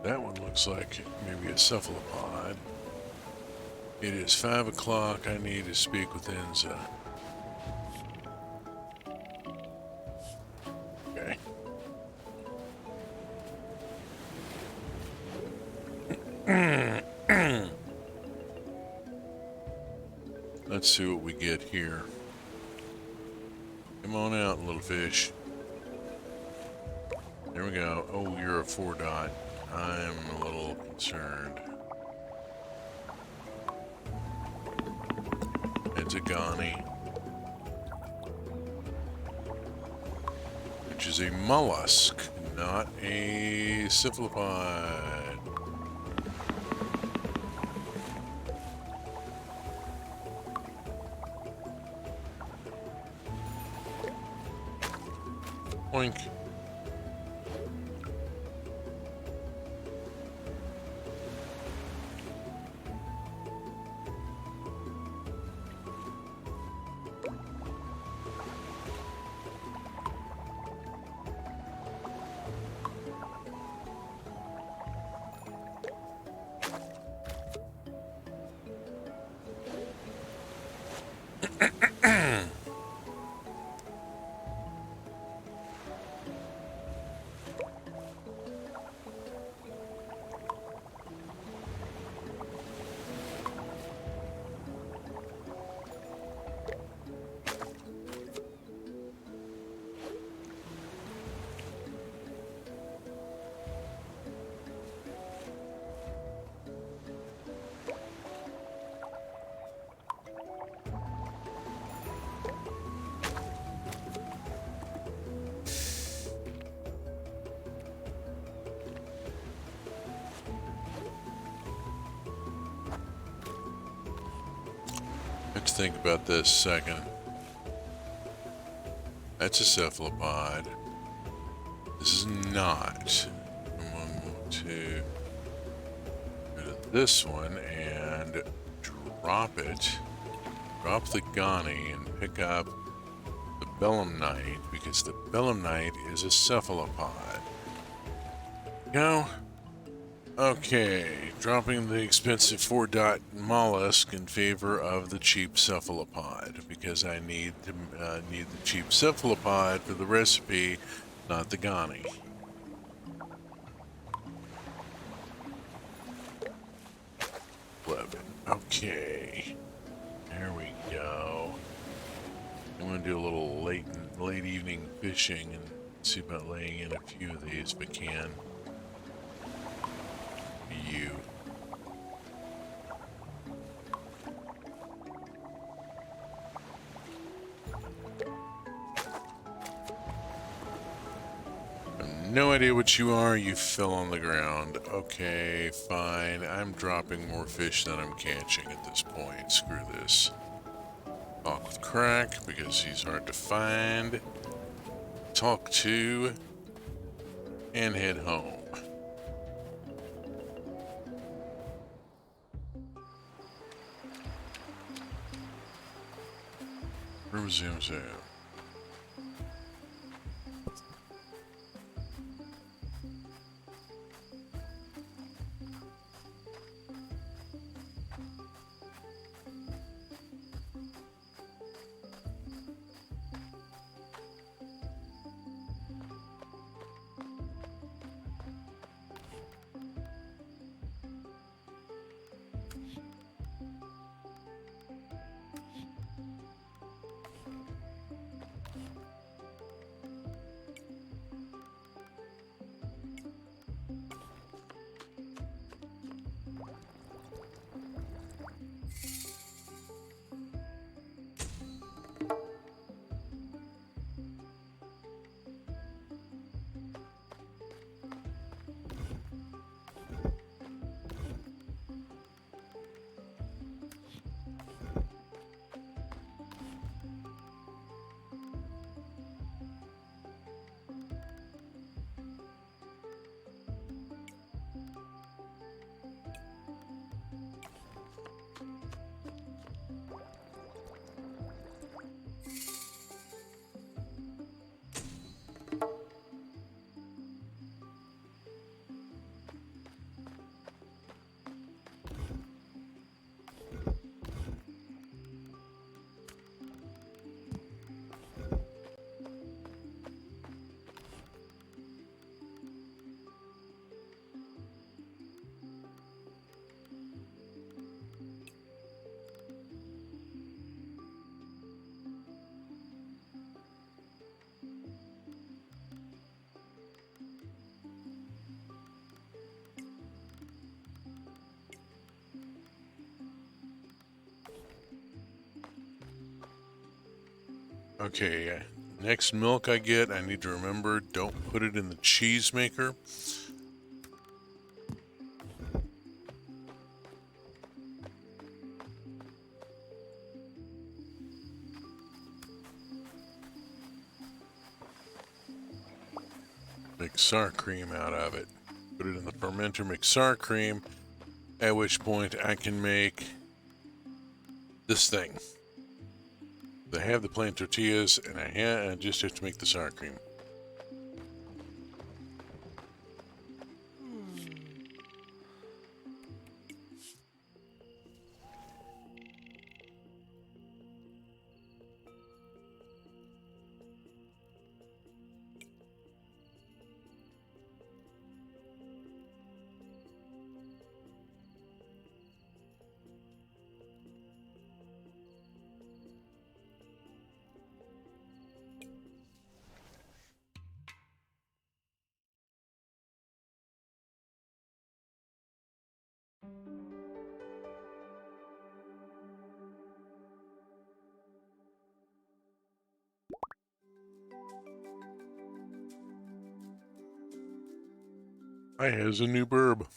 That one looks like maybe a cephalopod. It is 5 o'clock. I need to speak with Enza. Okay. Let's see what we get here. Come on out, little fish. There we go. Oh, you're a 4-dot. I'm a little concerned. It's a Ghani, which is a mollusk, not a cephalopod. Oink. Let's think about this a second. That's a cephalopod. This is not. I'm going to go to this one and drop it. Drop the Ghani and pick up the Belemnite, because the Belemnite is a cephalopod. Go. Okay, dropping the expensive 4-dot mollusk in favor of the cheap cephalopod, because I need the cheap cephalopod for the recipe, not the Ghani. Okay, there we go. I'm gonna do a little late evening fishing and see about laying in a few of these if I can. You. No idea what you are, you fell on the ground. Okay, fine. I'm dropping more fish than I'm catching at this point. Screw this. Talk with Crack, because he's hard to find. Talk to, and head home. Zoom zoom. Okay, next milk I get, I need to remember, don't put it in the cheese maker. Make sour cream out of it. Put it in the fermenter, make sour cream, at which point I can make this thing. I have the plain tortillas, and I just have to make the sour cream. I has a new burb.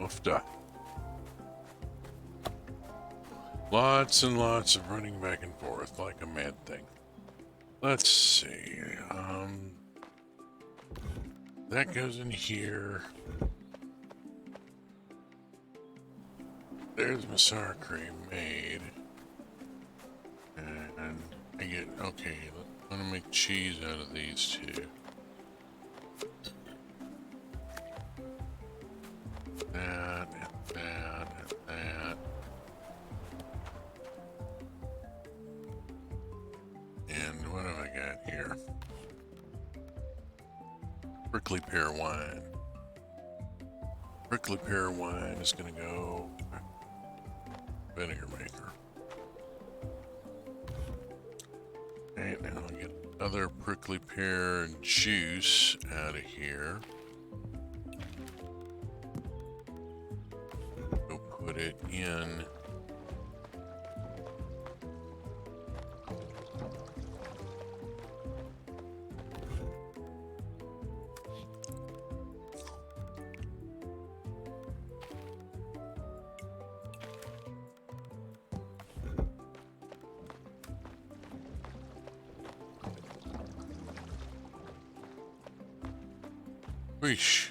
Oofda. Lots and lots of running back and forth like a mad thing. Let's see. That goes in here. There's my sour cream made. And I get, okay, I'm gonna make cheese out of these two. That, and that, and that. And what have I got here? Prickly pear wine. Prickly pear wine is gonna go vinegar maker. Okay, now I'll get other prickly pear juice out of here. We'll put it in Whoosh.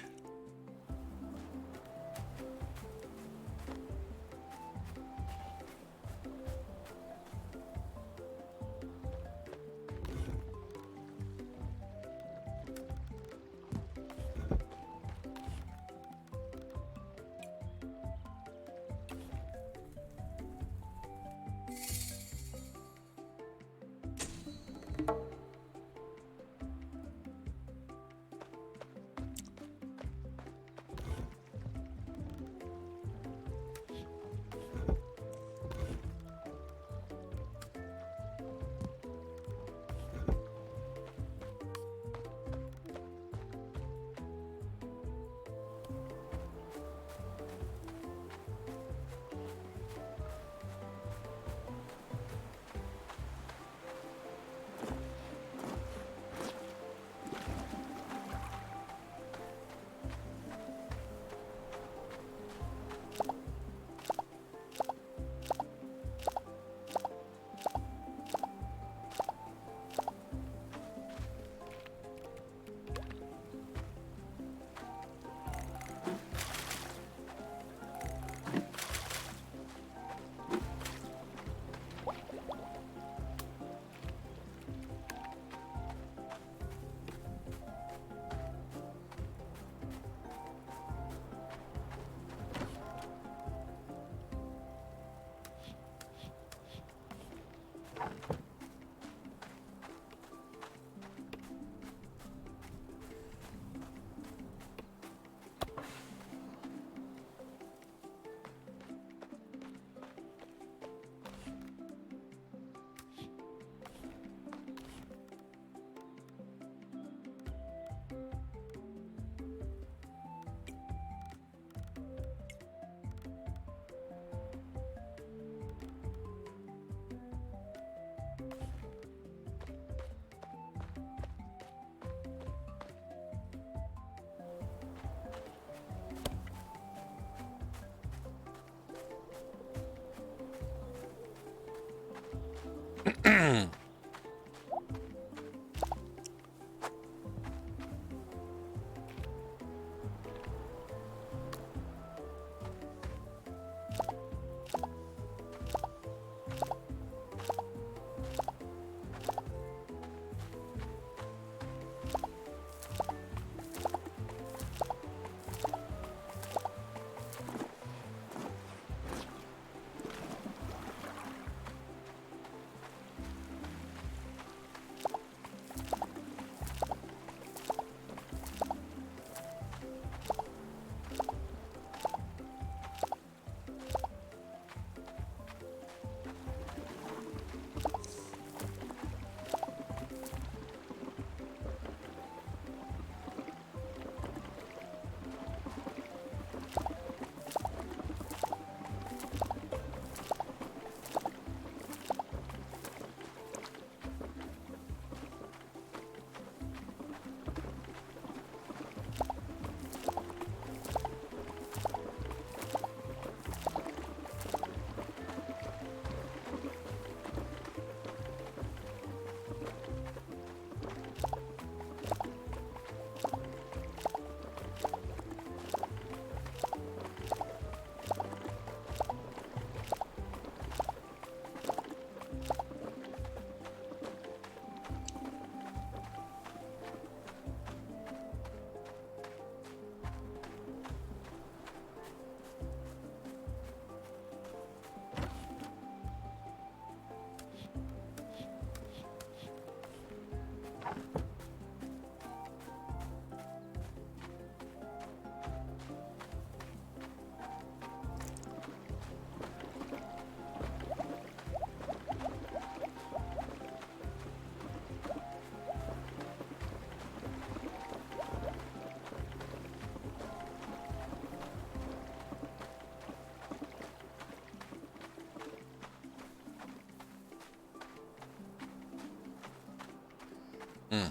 Mm.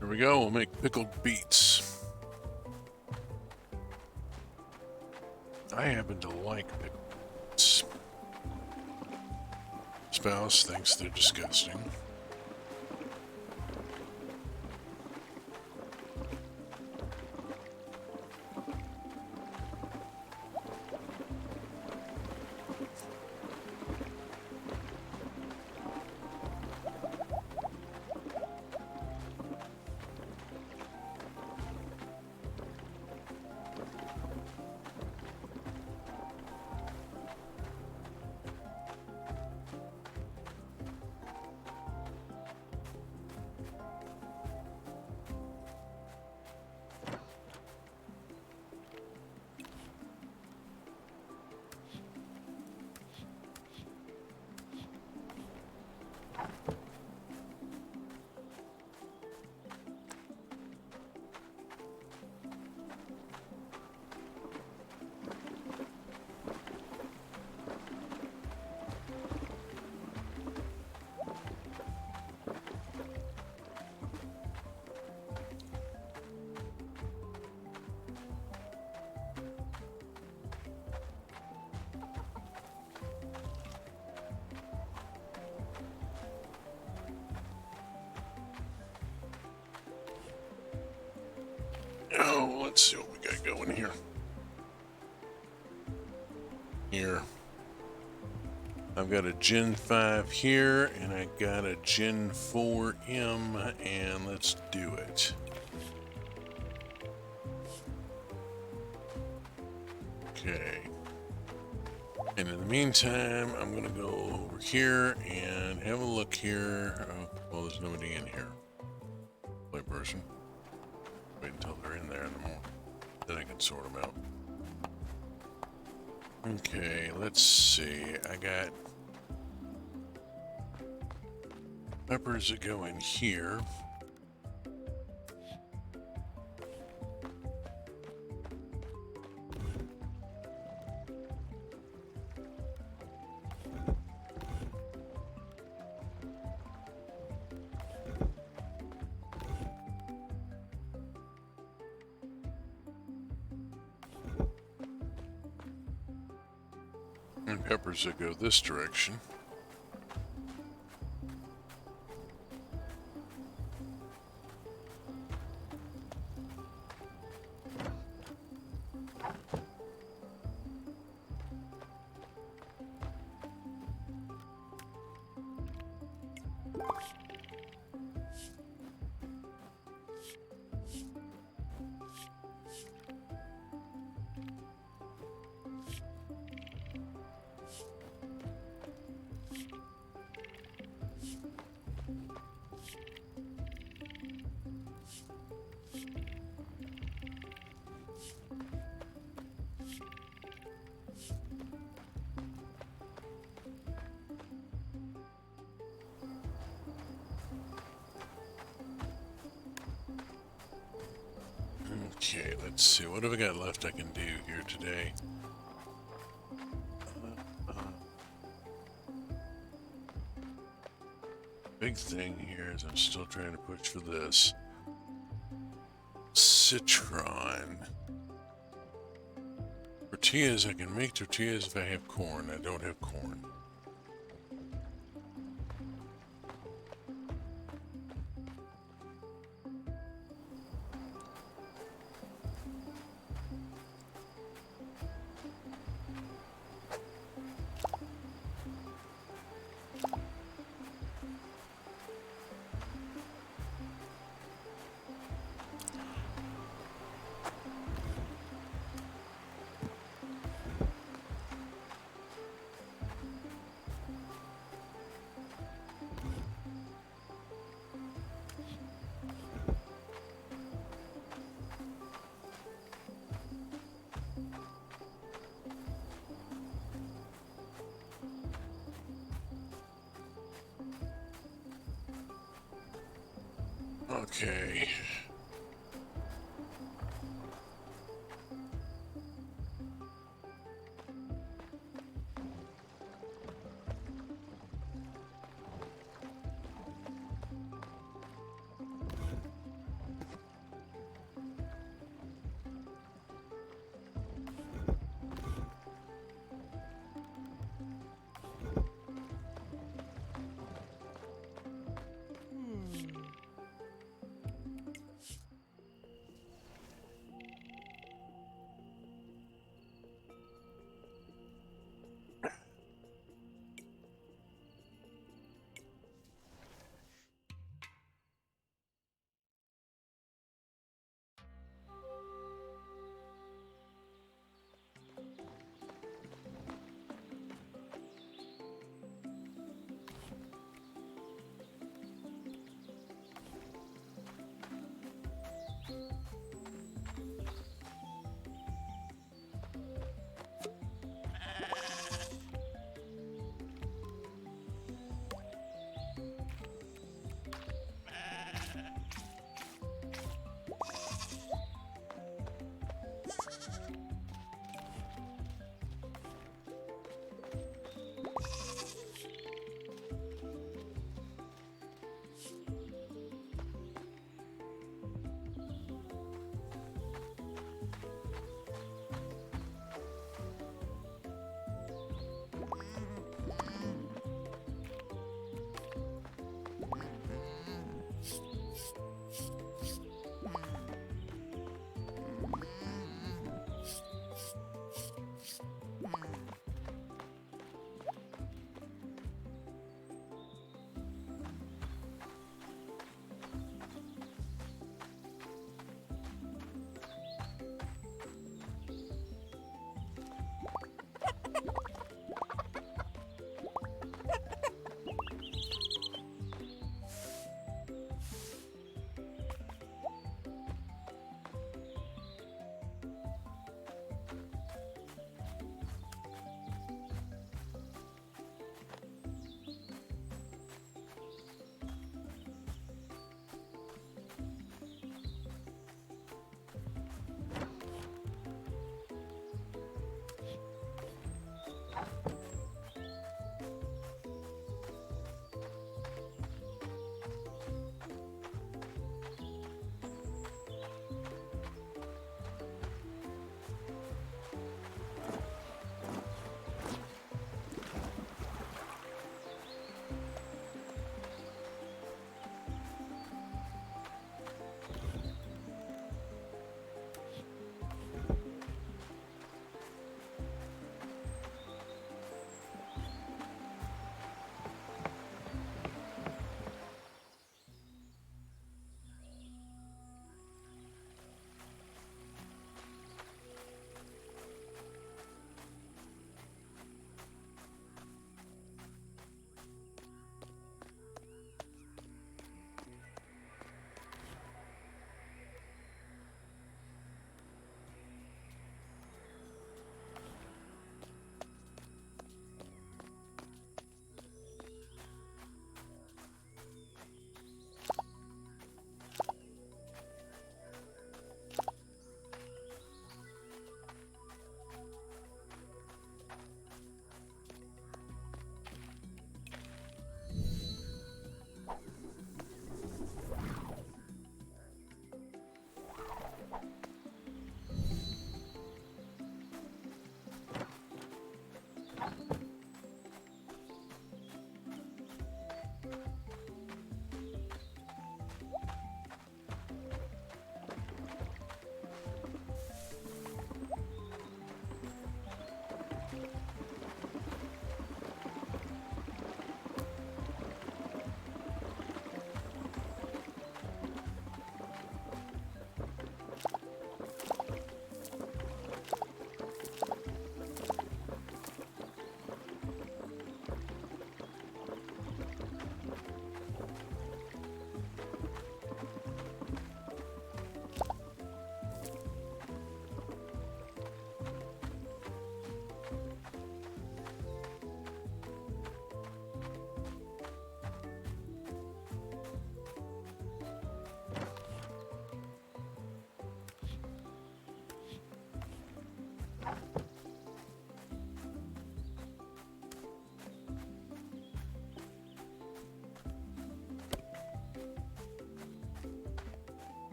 Here we go. We'll make pickled beets. I happen to like pickled beets. Spouse thinks they're disgusting. Oh, let's see what we got going here. I've got a Gen 5 here, and I got a Gen 4M, and let's do it. Okay. And in the meantime, I'm going to go over here and have a look here. Oh, well, there's nobody in here. Play person. Wait until they're in there in the morning. Then I can sort them out. Okay, let's see. I got peppers that go in here. And peppers that go this direction. Okay, let's see. What have I got left I can do here today? Big thing here is I'm still trying to push for this citron. Tortillas, I can make tortillas if I have corn. I don't have corn. Okay.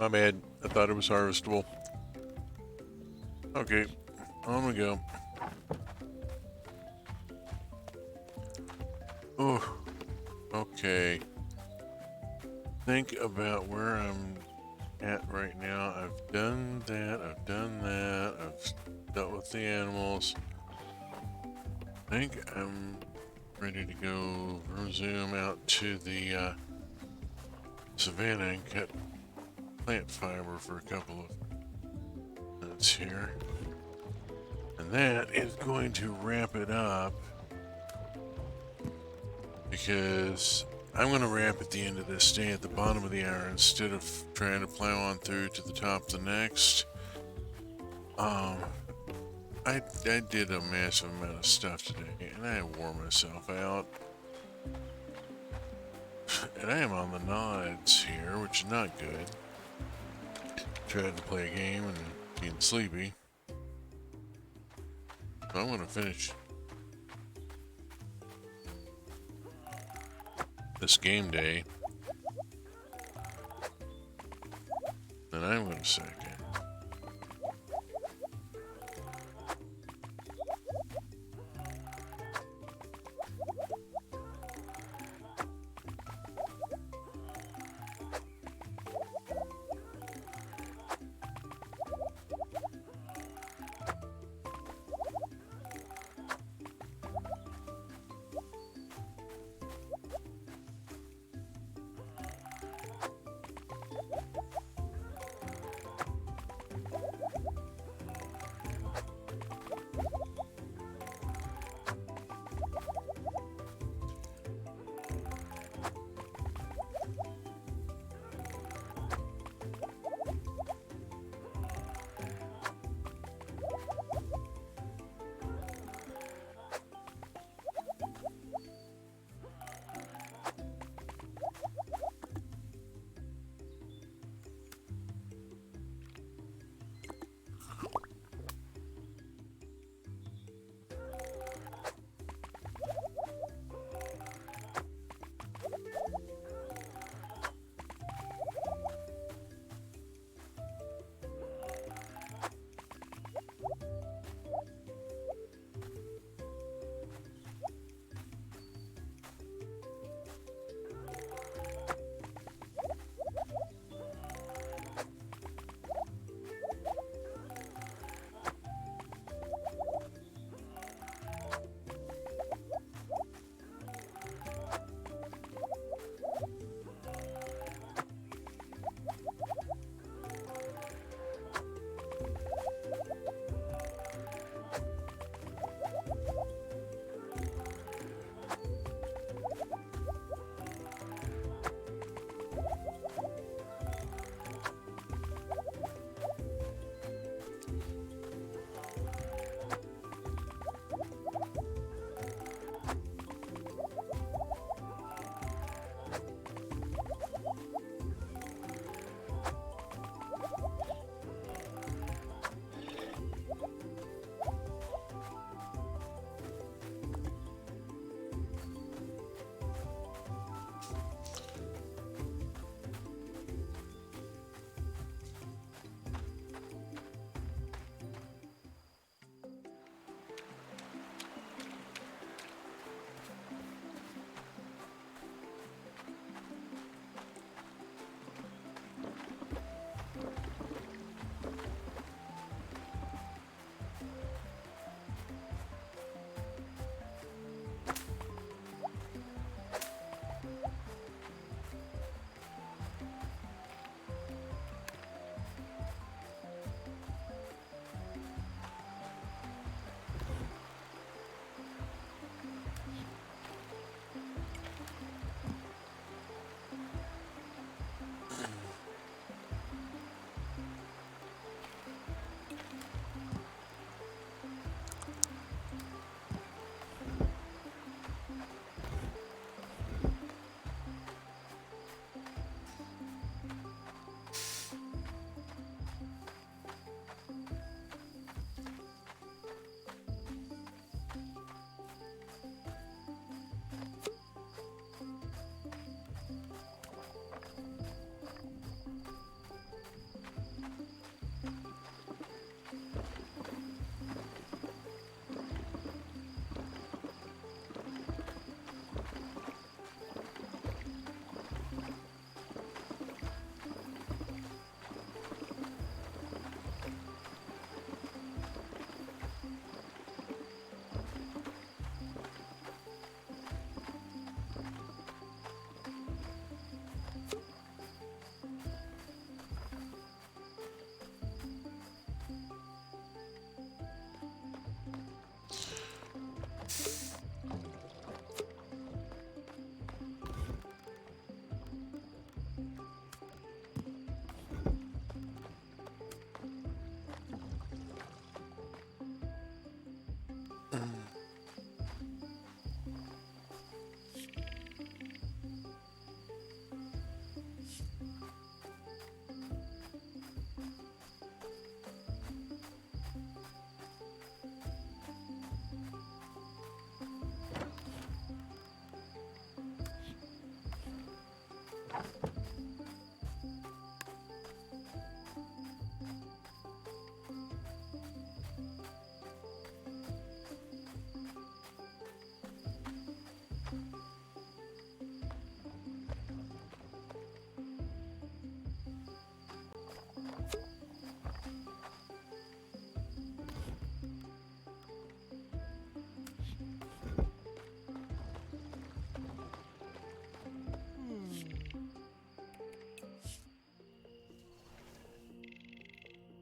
My bad. I thought it was harvestable. Okay, on we go. Oh, okay. Think about where I'm at right now. I've done that. I've dealt with the animals. I think I'm ready to go resume out to the savannah and cut plant fiber for a couple of minutes here. And that is going to wrap it up because I'm going to wrap at the end of this day at the bottom of the hour instead of trying to plow on through to the top of the next. I did a massive amount of stuff today and I wore myself out. And I am on the nods here, which is not good. Tried to play a game and being sleepy. So I'm going to finish this game day. And I'm going to second.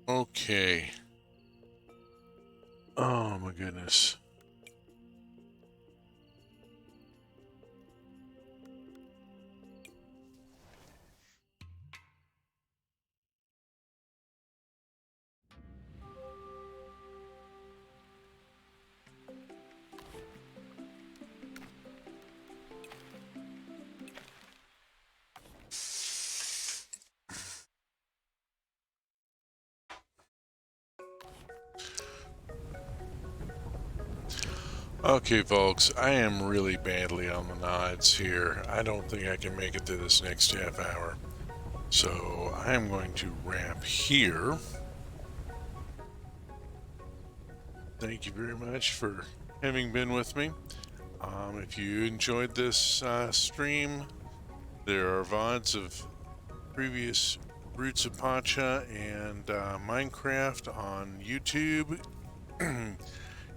Okay. Oh my goodness. Okay, folks, I am really badly on the nods here. I don't think I can make it through this next half hour. So I am going to wrap here. Thank you very much for having been with me. If you enjoyed this stream, there are VODs of previous Roots of Pacha and Minecraft on YouTube.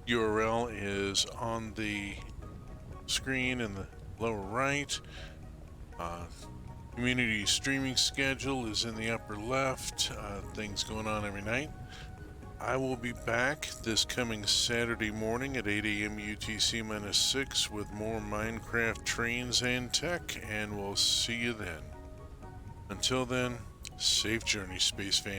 URL is on the screen in the lower right. Community streaming schedule is in the upper left. Things going on every night. I will be back this coming Saturday morning at 8 a.m. UTC-6 with more Minecraft trains and tech, and we'll see you then. Until then, safe journey, space fam.